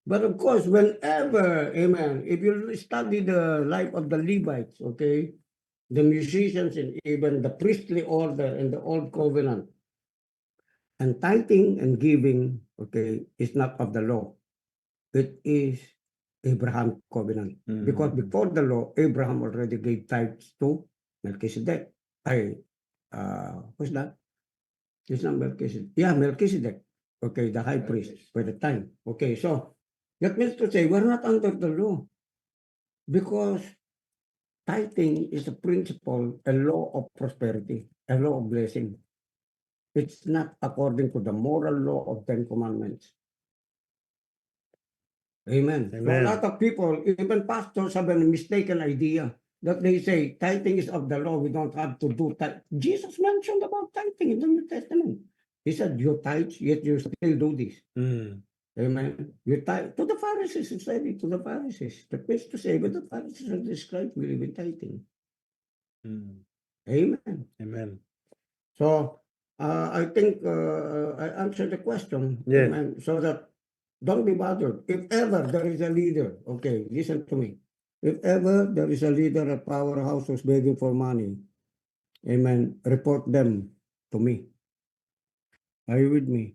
But of course, whenever, amen, if you study the life of the Levites, okay, the musicians and even the priestly order in the old covenant, and tithing and giving, okay, is not of the law. It is Abraham covenant. Because Mhm. before the law, Abraham already gave tithes to Melchizedek. Who's that? It's not Melchizedek. Yeah, Melchizedek. Okay, the high priest by the time. Okay, so that means to say we're not under the law because tithing is a principle, a law of prosperity, a law of blessing. It's not according to the moral law of 10 Commandments. Amen. So a Amen. lot of people, even pastors, have a mistaken idea that they say tithing is of the law. We don't have to do tithe. Jesus mentioned about tithing in the New Testament. He said, you tithe, yet you still do this. Mm. Amen. You tithe to the Pharisees, he said it to the Pharisees. The place to say, but the Pharisees are described believe in tithing. Mm. Amen. Amen. So I think I answered the question. Yeah. Amen. So that don't be bothered. If ever there is a leader, okay, listen to me. If ever there is a leader at Powerhouse who's begging for money, amen, report them to me. Are you with me?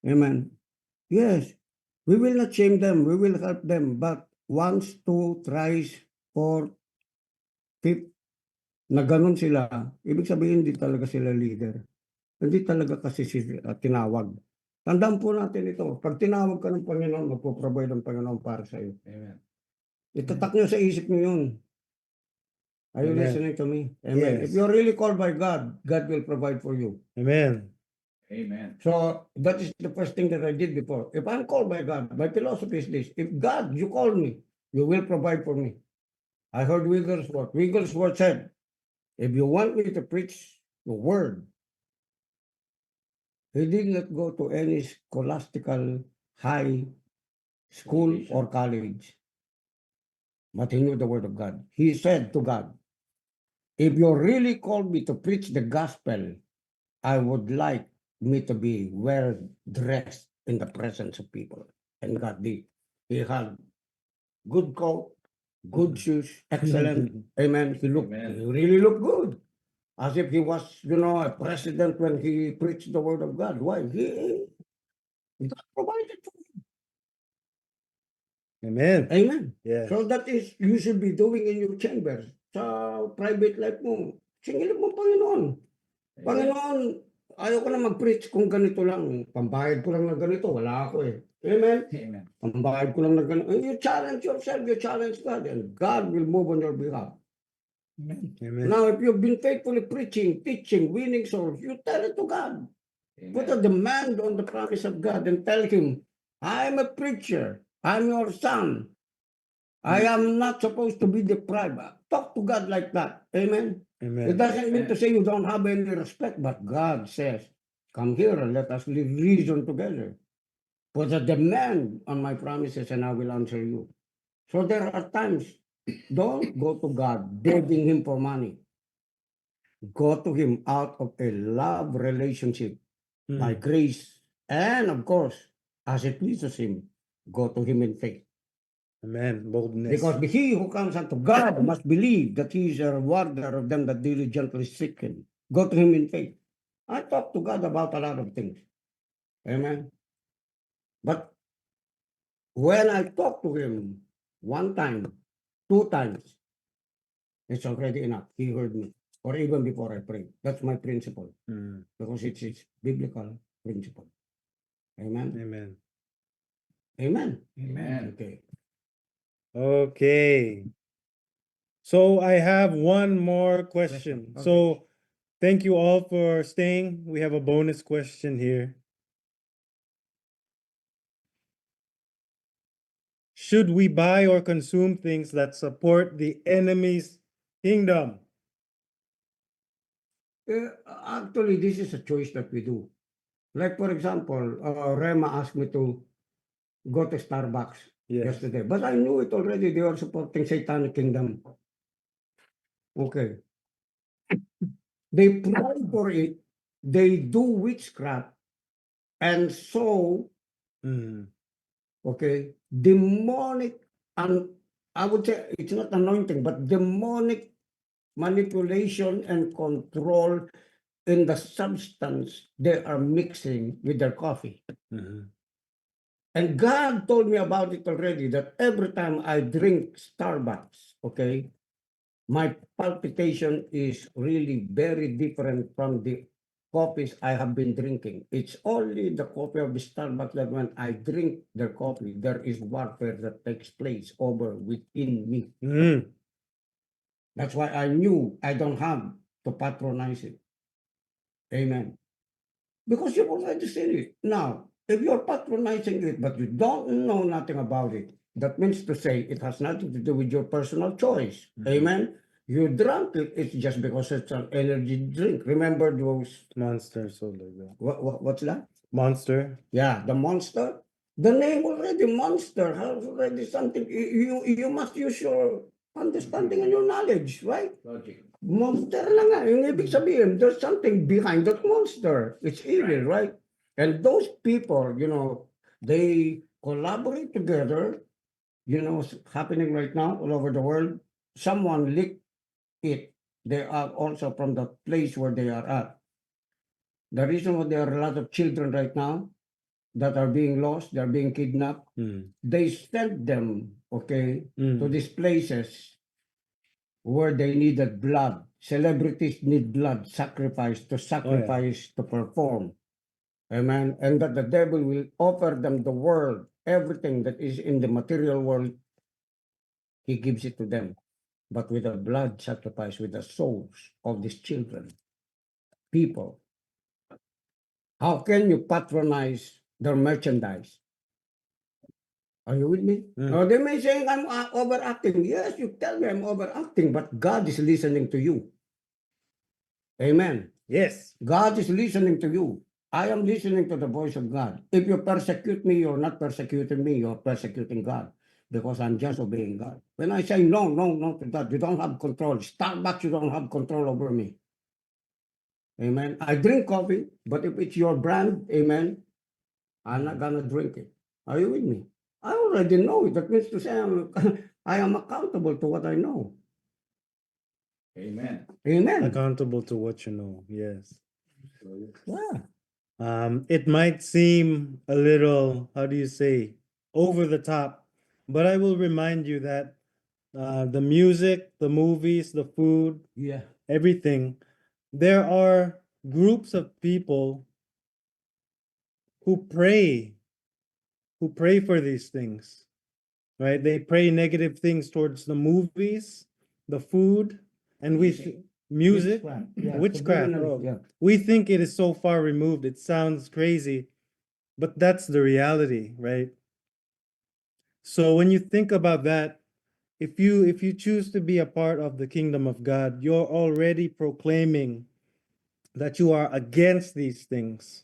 Amen. Yes, we will not shame them. We will help them. But once, two, thrice, four, fifth, na ganun sila, ibig sabihin hindi talaga sila leader. Hindi talaga kasi sila tinawag. Tandaan po natin ito. Pag tinawag ka ng Panginoon, magpo-provide ang Panginoon para sa iyo. Amen. Itatak nyo sa isip nyo yun. Are you Amen. listening to me? Amen. If Yes. you're really called by God, God will provide for you. Amen. Amen. So that is the first thing that I did before. If I'm called by God, my philosophy is this. If God, you call me, you will provide for me. I heard Wigglesworth. Wigglesworth said, if you want me to preach the word, he did not go to any scholastical high school or college, but he knew the word of God. He said to God, if you really called me to preach the gospel, I would like me to be well dressed in the presence of people. And God did. He had good coat, good shoes, excellent. Amen. He really looked good. As if he was, a president when he preached the word of God. Why? God provided for him. Amen. Amen. Yes. So that is, you should be doing in your chambers. Sa private life mo, singilin mo Panginoon. Panginoon, ayaw ko na mag-preach kung ganito lang. Pambayad ko lang na ganito. Wala ako eh. Amen? Amen. Pambayad ko lang na ganito. You challenge yourself, you challenge God, and God will move on your behalf. Amen. Amen. Now, if you've been faithfully preaching, teaching, winning souls, you tell it to God. Put a Amen. demand on the promise of God and tell Him, I'm a preacher. I'm your son. I am not supposed to be deprived. Talk to God like that. Amen? It Amen. doesn't mean to say you don't have any respect, but God says, Come here and let us live reason together. Put a demand on my promises and I will answer you. So there are times, don't go to God begging Him for money. Go to Him out of a love relationship by Mm. grace. And of course, as it pleases Him, go to Him in faith. Amen. Boldness. Because he who comes unto God must believe that He is a rewarder of them that diligently seek Him. Go to Him in faith. I talk to God about a lot of things. Amen. But when I talk to Him one time, two times, it's already enough. He heard me. Or even before I pray. That's my principle. Mm. Because it's biblical principle. Amen. Amen. Amen. Amen. Okay. Okay. So I have one more question. Okay. So thank you all for staying. We have a bonus question here. Should we buy or consume things that support the enemy's kingdom? Actually, this is a choice that we do. Like for example, Rema asked me to go to Starbucks Yes. yesterday, but I knew it already. They are supporting Satanic Kingdom. Okay. They pray for it. They do witchcraft, and so Mm. okay, demonic, and I would say it's not anointing, but demonic manipulation and control in the substance they are mixing with their coffee. Mhm. And God told me about it already, that every time I drink Starbucks, okay, my palpitation is really very different from the coffees I have been drinking. It's only the coffee of Starbucks that when I drink their coffee, there is warfare that takes place over within me. Mm. That's why I knew I don't have to patronize it. Amen. Because you've already seen it. Now, if you're patronizing it, but you don't know nothing about it, that means to say it has nothing to do with your personal choice. Mhm. Amen. You drank it, it's just because it's an energy drink. Remember those, Monster soda. Yeah. what's that? Monster. Yeah, the Monster. The name already Monster has already something. You must use your understanding and your knowledge, right? Logic. Monster na nga. Yung ibig sabihin, there's something behind that monster. It's evil, right? And those people, they collaborate together, happening right now all over the world. Someone leaked it. They are also from the place where they are at. The reason why there are a lot of children right now that are being lost, they're being kidnapped, Mm. they sent them, okay, to Mm. these places where they needed blood. Celebrities need blood, sacrifice, to perform. Amen. And that the devil will offer them the world, everything that is in the material world, he gives it to them. But with a blood sacrifice, with the souls of these children, people. How can you patronize their merchandise? Are you with me? Mm. Now, they may say I'm overacting. Yes, you tell me I'm overacting, but God is listening to you. Amen. Yes. God is listening to you. I am listening to the voice of God. If you persecute me, you're not persecuting me, you're persecuting God. Because I'm just obeying God. When I say no to that, you don't have control. Starbucks, you don't have control over me. Amen. I drink coffee, but if it's your brand, amen, I'm not gonna drink it. Are you with me? I already know it. That means to say I am accountable to what I know. Amen. Amen. Accountable to what you know. Yes. Yeah. It might seem a little, how do you say, over the top, but I will remind you that the music, the movies, the food, Yeah. everything, there are groups of people who pray for these things, right? They pray negative things towards the movies, the food, and music, witchcraft. Subliminally, Oh, yeah. we think it is so far removed. It sounds crazy, but that's the reality, right? So when you think about that, if you choose to be a part of the kingdom of God, you're already proclaiming that you are against these things.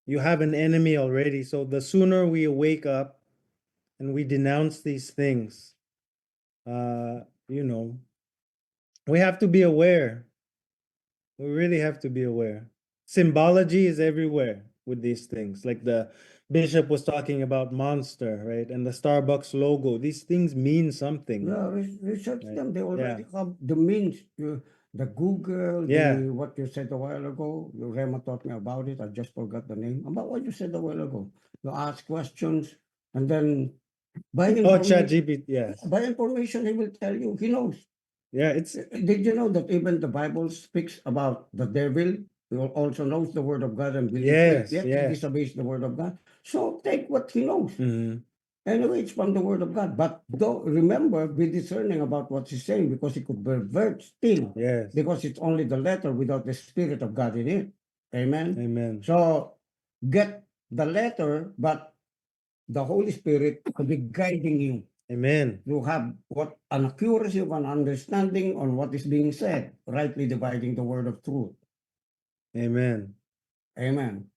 You have an enemy already. So the sooner we wake up and we denounce these things, you know, we have to be aware. We really have to be aware. Symbology is everywhere with these things. Like the bishop was talking about Monster, right? And the Starbucks logo. These things mean something. Yeah, research Right. them. They already Yeah. have the means. The Google, Yeah. the what you said a while ago. Rema taught me about it. I just forgot the name. About what you said a while ago. You ask questions, and then by Oh, information, ChatGPT. Yeah. by information, he will tell you. He knows. Yeah. It's Did you know that even the Bible speaks about the devil? He also knows the word of God and believes it, yes. yet he Yeah. disobeys the word of God. So take what he knows. Mhm. Anyway, it's from the word of God. But don't remember, be discerning about what he's saying because he could pervert still. Yes. Because it's only the letter without the spirit of God in it. Amen. Amen. So get the letter, but the Holy Spirit will be guiding you. Amen. You have what an accuracy of an understanding on what is being said, rightly dividing the word of truth. Amen. Amen.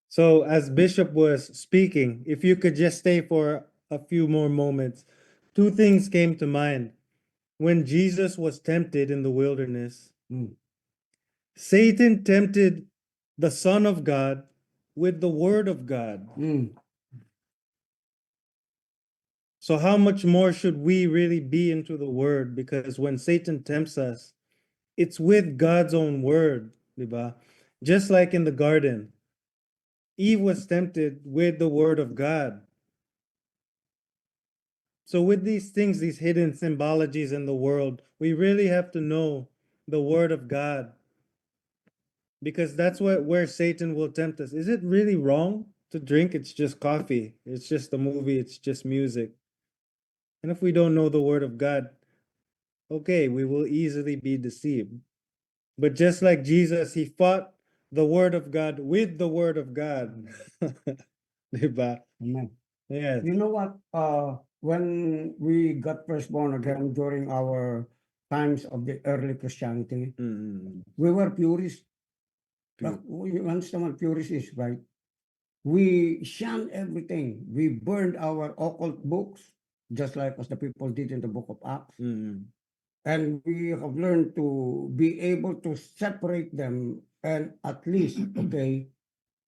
So, as Bishop was speaking, if you could just stay for a few more moments, two things came to mind. When Jesus was tempted in the wilderness, Mm. Satan tempted the Son of God with the Word of God. Mm. So, how much more should we really be into the Word? Because when Satan tempts us, it's with God's own Word, diba? Just like in the garden, Eve was tempted with the Word of God. So with these things, these hidden symbologies in the world, we really have to know the word of God. Because that's where Satan will tempt us. Is it really wrong to drink? It's just coffee. It's just a movie. It's just music. And if we don't know the word of God, okay, we will easily be deceived. But just like Jesus, he fought the word of God with the word of God. Diba? Amen. Yes. You know what? When we got first born again during our times of the early Christianity, Mm. we were purists. Pu- You understand what purist is, right? We shunned everything. We burned our occult books, just like as the people did in the book of Acts. Mm. And we have learned to be able to separate them and at least, okay,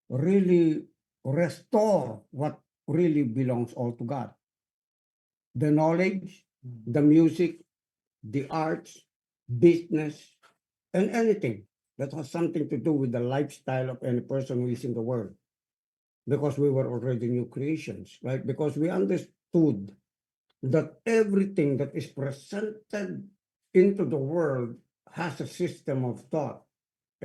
really restore what really belongs all to God. The knowledge, the music, the arts, business, and anything that has something to do with the lifestyle of any person who is in the world. Because we were already new creations, right? Because we understood that everything that is presented into the world has a system of thought.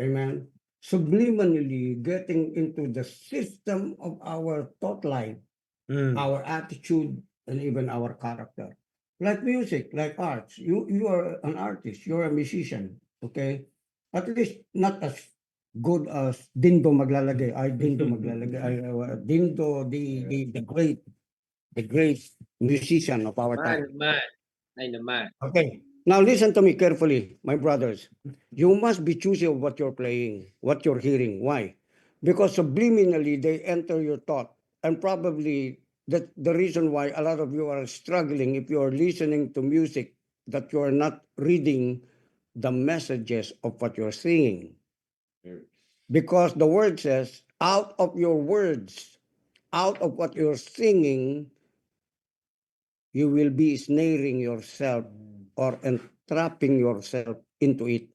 Amen. Subliminally getting into the system of our thought life, Mm. our attitude, and even our character. Like music, like arts. You are an artist, you're a musician, okay? At least not as good as Dindo maglalagay. Dindo maglalagay. Dindo, the great musician of our time. Man, ay naman. Okay. Now listen to me carefully, my brothers. You must be choosy of what you're playing, what you're hearing. Why? Because subliminally they enter your thought. And probably that the reason why a lot of you are struggling if you are listening to music that you are not reading the messages of what you're singing. Because the word says, out of your words, out of what you're singing, you will be snaring yourself or entrapping yourself into it.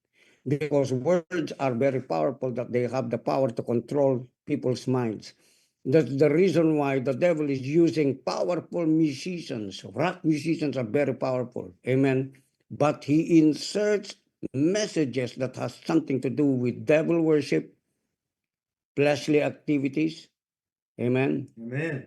Because words are very powerful, that they have the power to control people's minds. That's the reason why the devil is using powerful musicians. Rock musicians are very powerful. Amen. But he inserts messages that has something to do with devil worship, fleshly activities. Amen. Amen.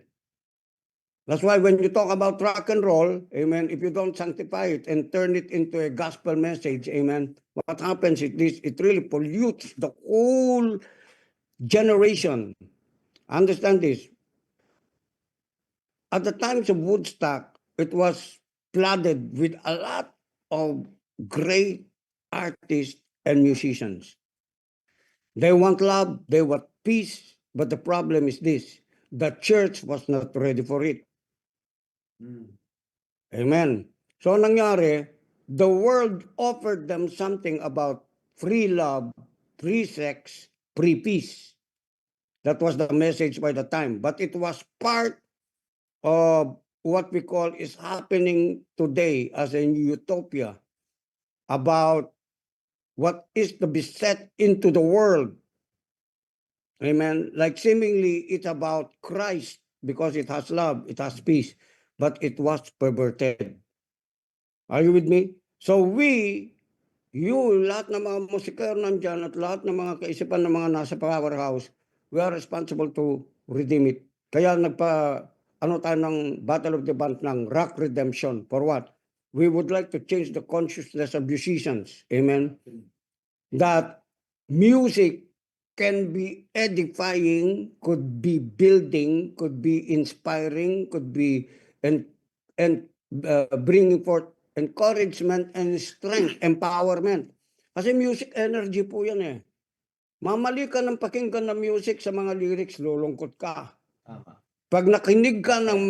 That's why when you talk about rock and roll, amen, if you don't sanctify it and turn it into a gospel message, amen, what happens is this, it really pollutes the whole generation. Understand this. At the times of Woodstock, it was flooded with a lot of great artists and musicians. They want love, they want peace, but the problem is this: the church was not ready for it. Amen. So anong nangyari, the world offered them something about free love, free sex, free peace. That was the message by the time, but it was part of what we call is happening today as a utopia about what is to be set into the world. Amen. Like seemingly it's about Christ because it has love, it has peace, but it was perverted. Are you with me? So lahat ng mga musikero nandyan at lahat ng mga kaisipan ng mga nasa powerhouse, we are responsible to redeem it. Kaya tayo ng Battle of the Band ng Rock Redemption. For what? We would like to change the consciousness of musicians. Amen. That music can be edifying, could be building, could be inspiring, could be and bringing forth encouragement and strength, empowerment. Kasi music energy po yan eh. Mamali ka ng pakinggan ng music sa mga lyrics, lulungkot ka. Tama. Pag nakinig ka ng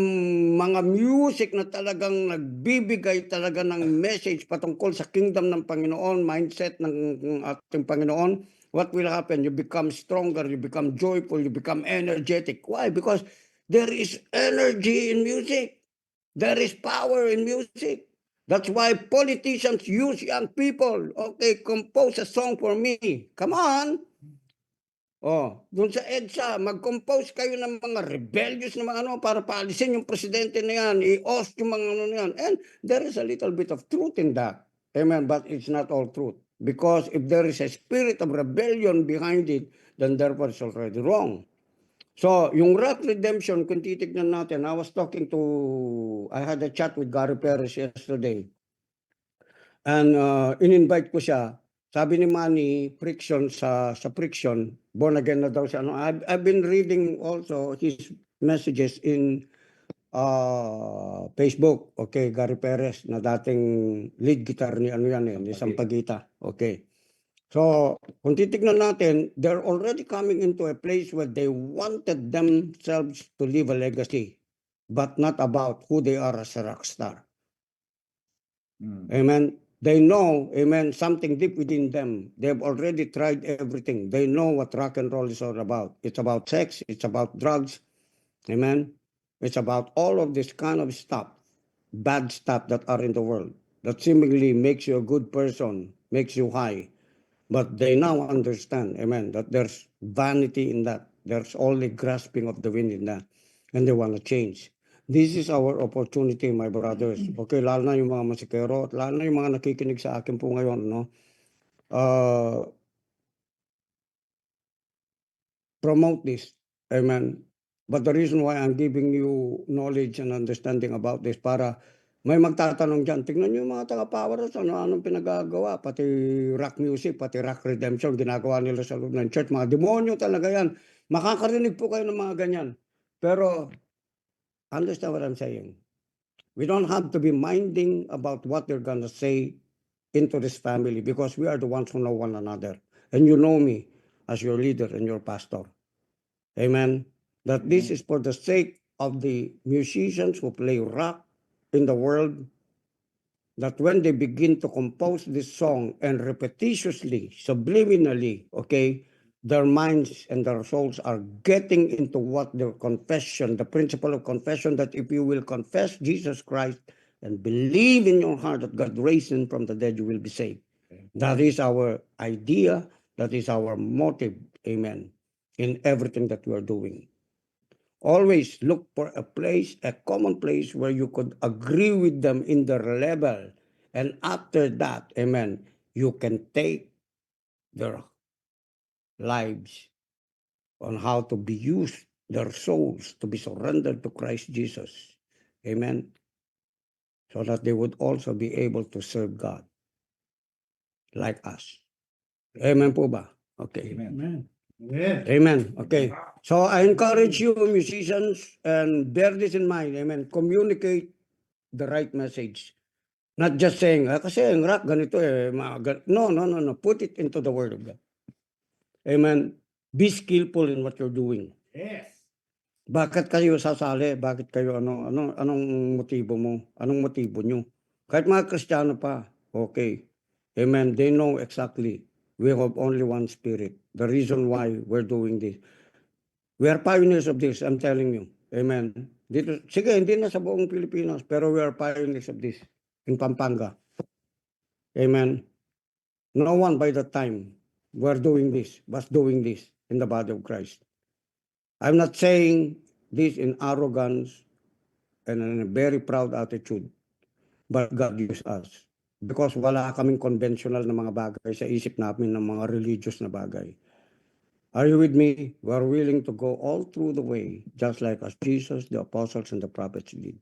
mga music na talagang nagbibigay talaga ng message patungkol sa kingdom ng Panginoon, mindset ng ating Panginoon, what will happen? You become stronger, you become joyful, you become energetic. Why? Because there is energy in music. There is power in music. That's why politicians use young people. Okay, compose a song for me. Come on. Oh, dun sa EDSA, mag-compose kayo ng mga rebellious na mga para paalisin yung presidente na yan, i-oust yung mga na yan. And there is a little bit of truth in that. Amen, but it's not all truth. Because if there is a spirit of rebellion behind it, then therefore it's already wrong. So, yung Rock Redemption, kung titignan natin, I had a chat with Gary Perez yesterday. And in-invite ko siya. Sabi ni Manny, Friction sa Friction, born again na daw siya. I've been reading also his messages in Facebook. Okay, Gary Perez na dating lead guitar ni ni Sampaguita. Okay. So, kung titignan natin, they're already coming into a place where they wanted themselves to leave a legacy, but not about who they are as a rock star. Amen. They know, amen, something deep within them. They've already tried everything. They know what rock and roll is all about. It's about sex. It's about drugs. Amen. It's about all of this kind of stuff, bad stuff that are in the world that seemingly makes you a good person, makes you high. But they now understand, amen, that there's vanity in that. There's only grasping of the wind in that. And they want to change. This is our opportunity, my brothers. Okay, lalo na yung mga musikero, at lalo na yung mga nakikinig sa akin po ngayon, no? Promote this. Amen. But the reason why I'm giving you knowledge and understanding about this, para may magtatanong dyan, tingnan nyo yung mga taga-Powerhouse, anong pinagagawa, pati rock music, pati rock redemption, ginagawa nila sa loob ng church, mga demonyo talaga yan. Makakarinig po kayo ng mga ganyan. Pero, understand what I'm saying? We don't have to be minding about what they're gonna say into this family because we are the ones who know one another. And you know me as your leader and your pastor. Amen. That this is for the sake of the musicians who play rock in the world, that when they begin to compose this song and repetitiously, subliminally, okay, their minds and their souls are getting into what their confession, the principle of confession, that if you will confess Jesus Christ and believe in your heart that God raised him from the dead, you will be saved. That is our idea. That is our motive. Amen. In everything that we are doing. Always look for a place, a common place where you could agree with them in their level. And after that, amen, you can take their lives on how to be used, their souls to be surrendered to Christ Jesus. Amen. So that they would also be able to serve God like us. Amen po ba? Okay. Amen. Amen. Okay. So I encourage you, musicians, and bear this in mind. Amen. Communicate the right message. Not just saying, kasi ang rock ganito eh. No. Put it into the word of God. Amen. Be skillful in what you're doing. Yes. Bakit kayo sasali? Bakit kayo anong motibo mo? Anong motibo nyo? Kahit mga Kristiyano pa, okay. Amen. They know exactly. We have only one spirit. The reason why we're doing this. We are pioneers of this, I'm telling you. Amen. Dito, sige, hindi na sa buong Pilipinas, pero we are pioneers of this in Pampanga. Amen. No one by the time we're doing this was doing this in the body of Christ. I'm not saying this in arrogance and in a very proud attitude, but God used us. Because wala kaming conventional na mga bagay sa isip namin ng mga religious na bagay. Are you with me? We are willing to go all through the way, just like as Jesus, the apostles, and the prophets did.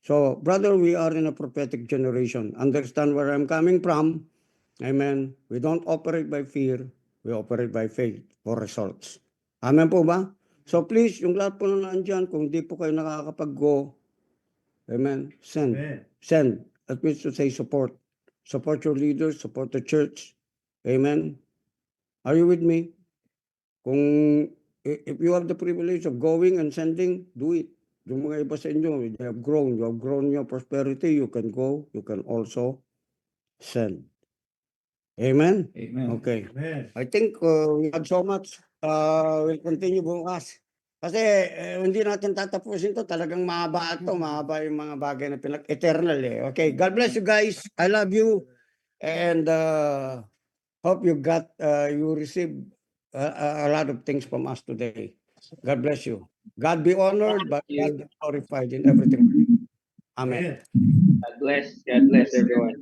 So, brother, we are in a prophetic generation. Understand where I'm coming from. Amen. We don't operate by fear. We operate by faith for results. Amen po ba? So please, yung lahat po na nandyan, kung di po kayo nakakapag-go, amen, send. Amen. Send. That means to say support. Support your leaders, support the church. Amen. Are you with me? Kung if you have the privilege of going and sending, do it. Yung mga iba sa inyo, you have grown your prosperity, you can go, you can also send. Amen? Amen. Okay. Amen. I think we had so much. We'll continue bukas. Kasi hindi natin tatapusin to. Talagang mahaba ito. Mahaba yung mga bagay na eternal eh. Okay. God bless you guys. I love you. And hope you received a lot of things from us today. God bless you. God be honored, but God be glorified in everything. Amen. Amen. God bless everyone.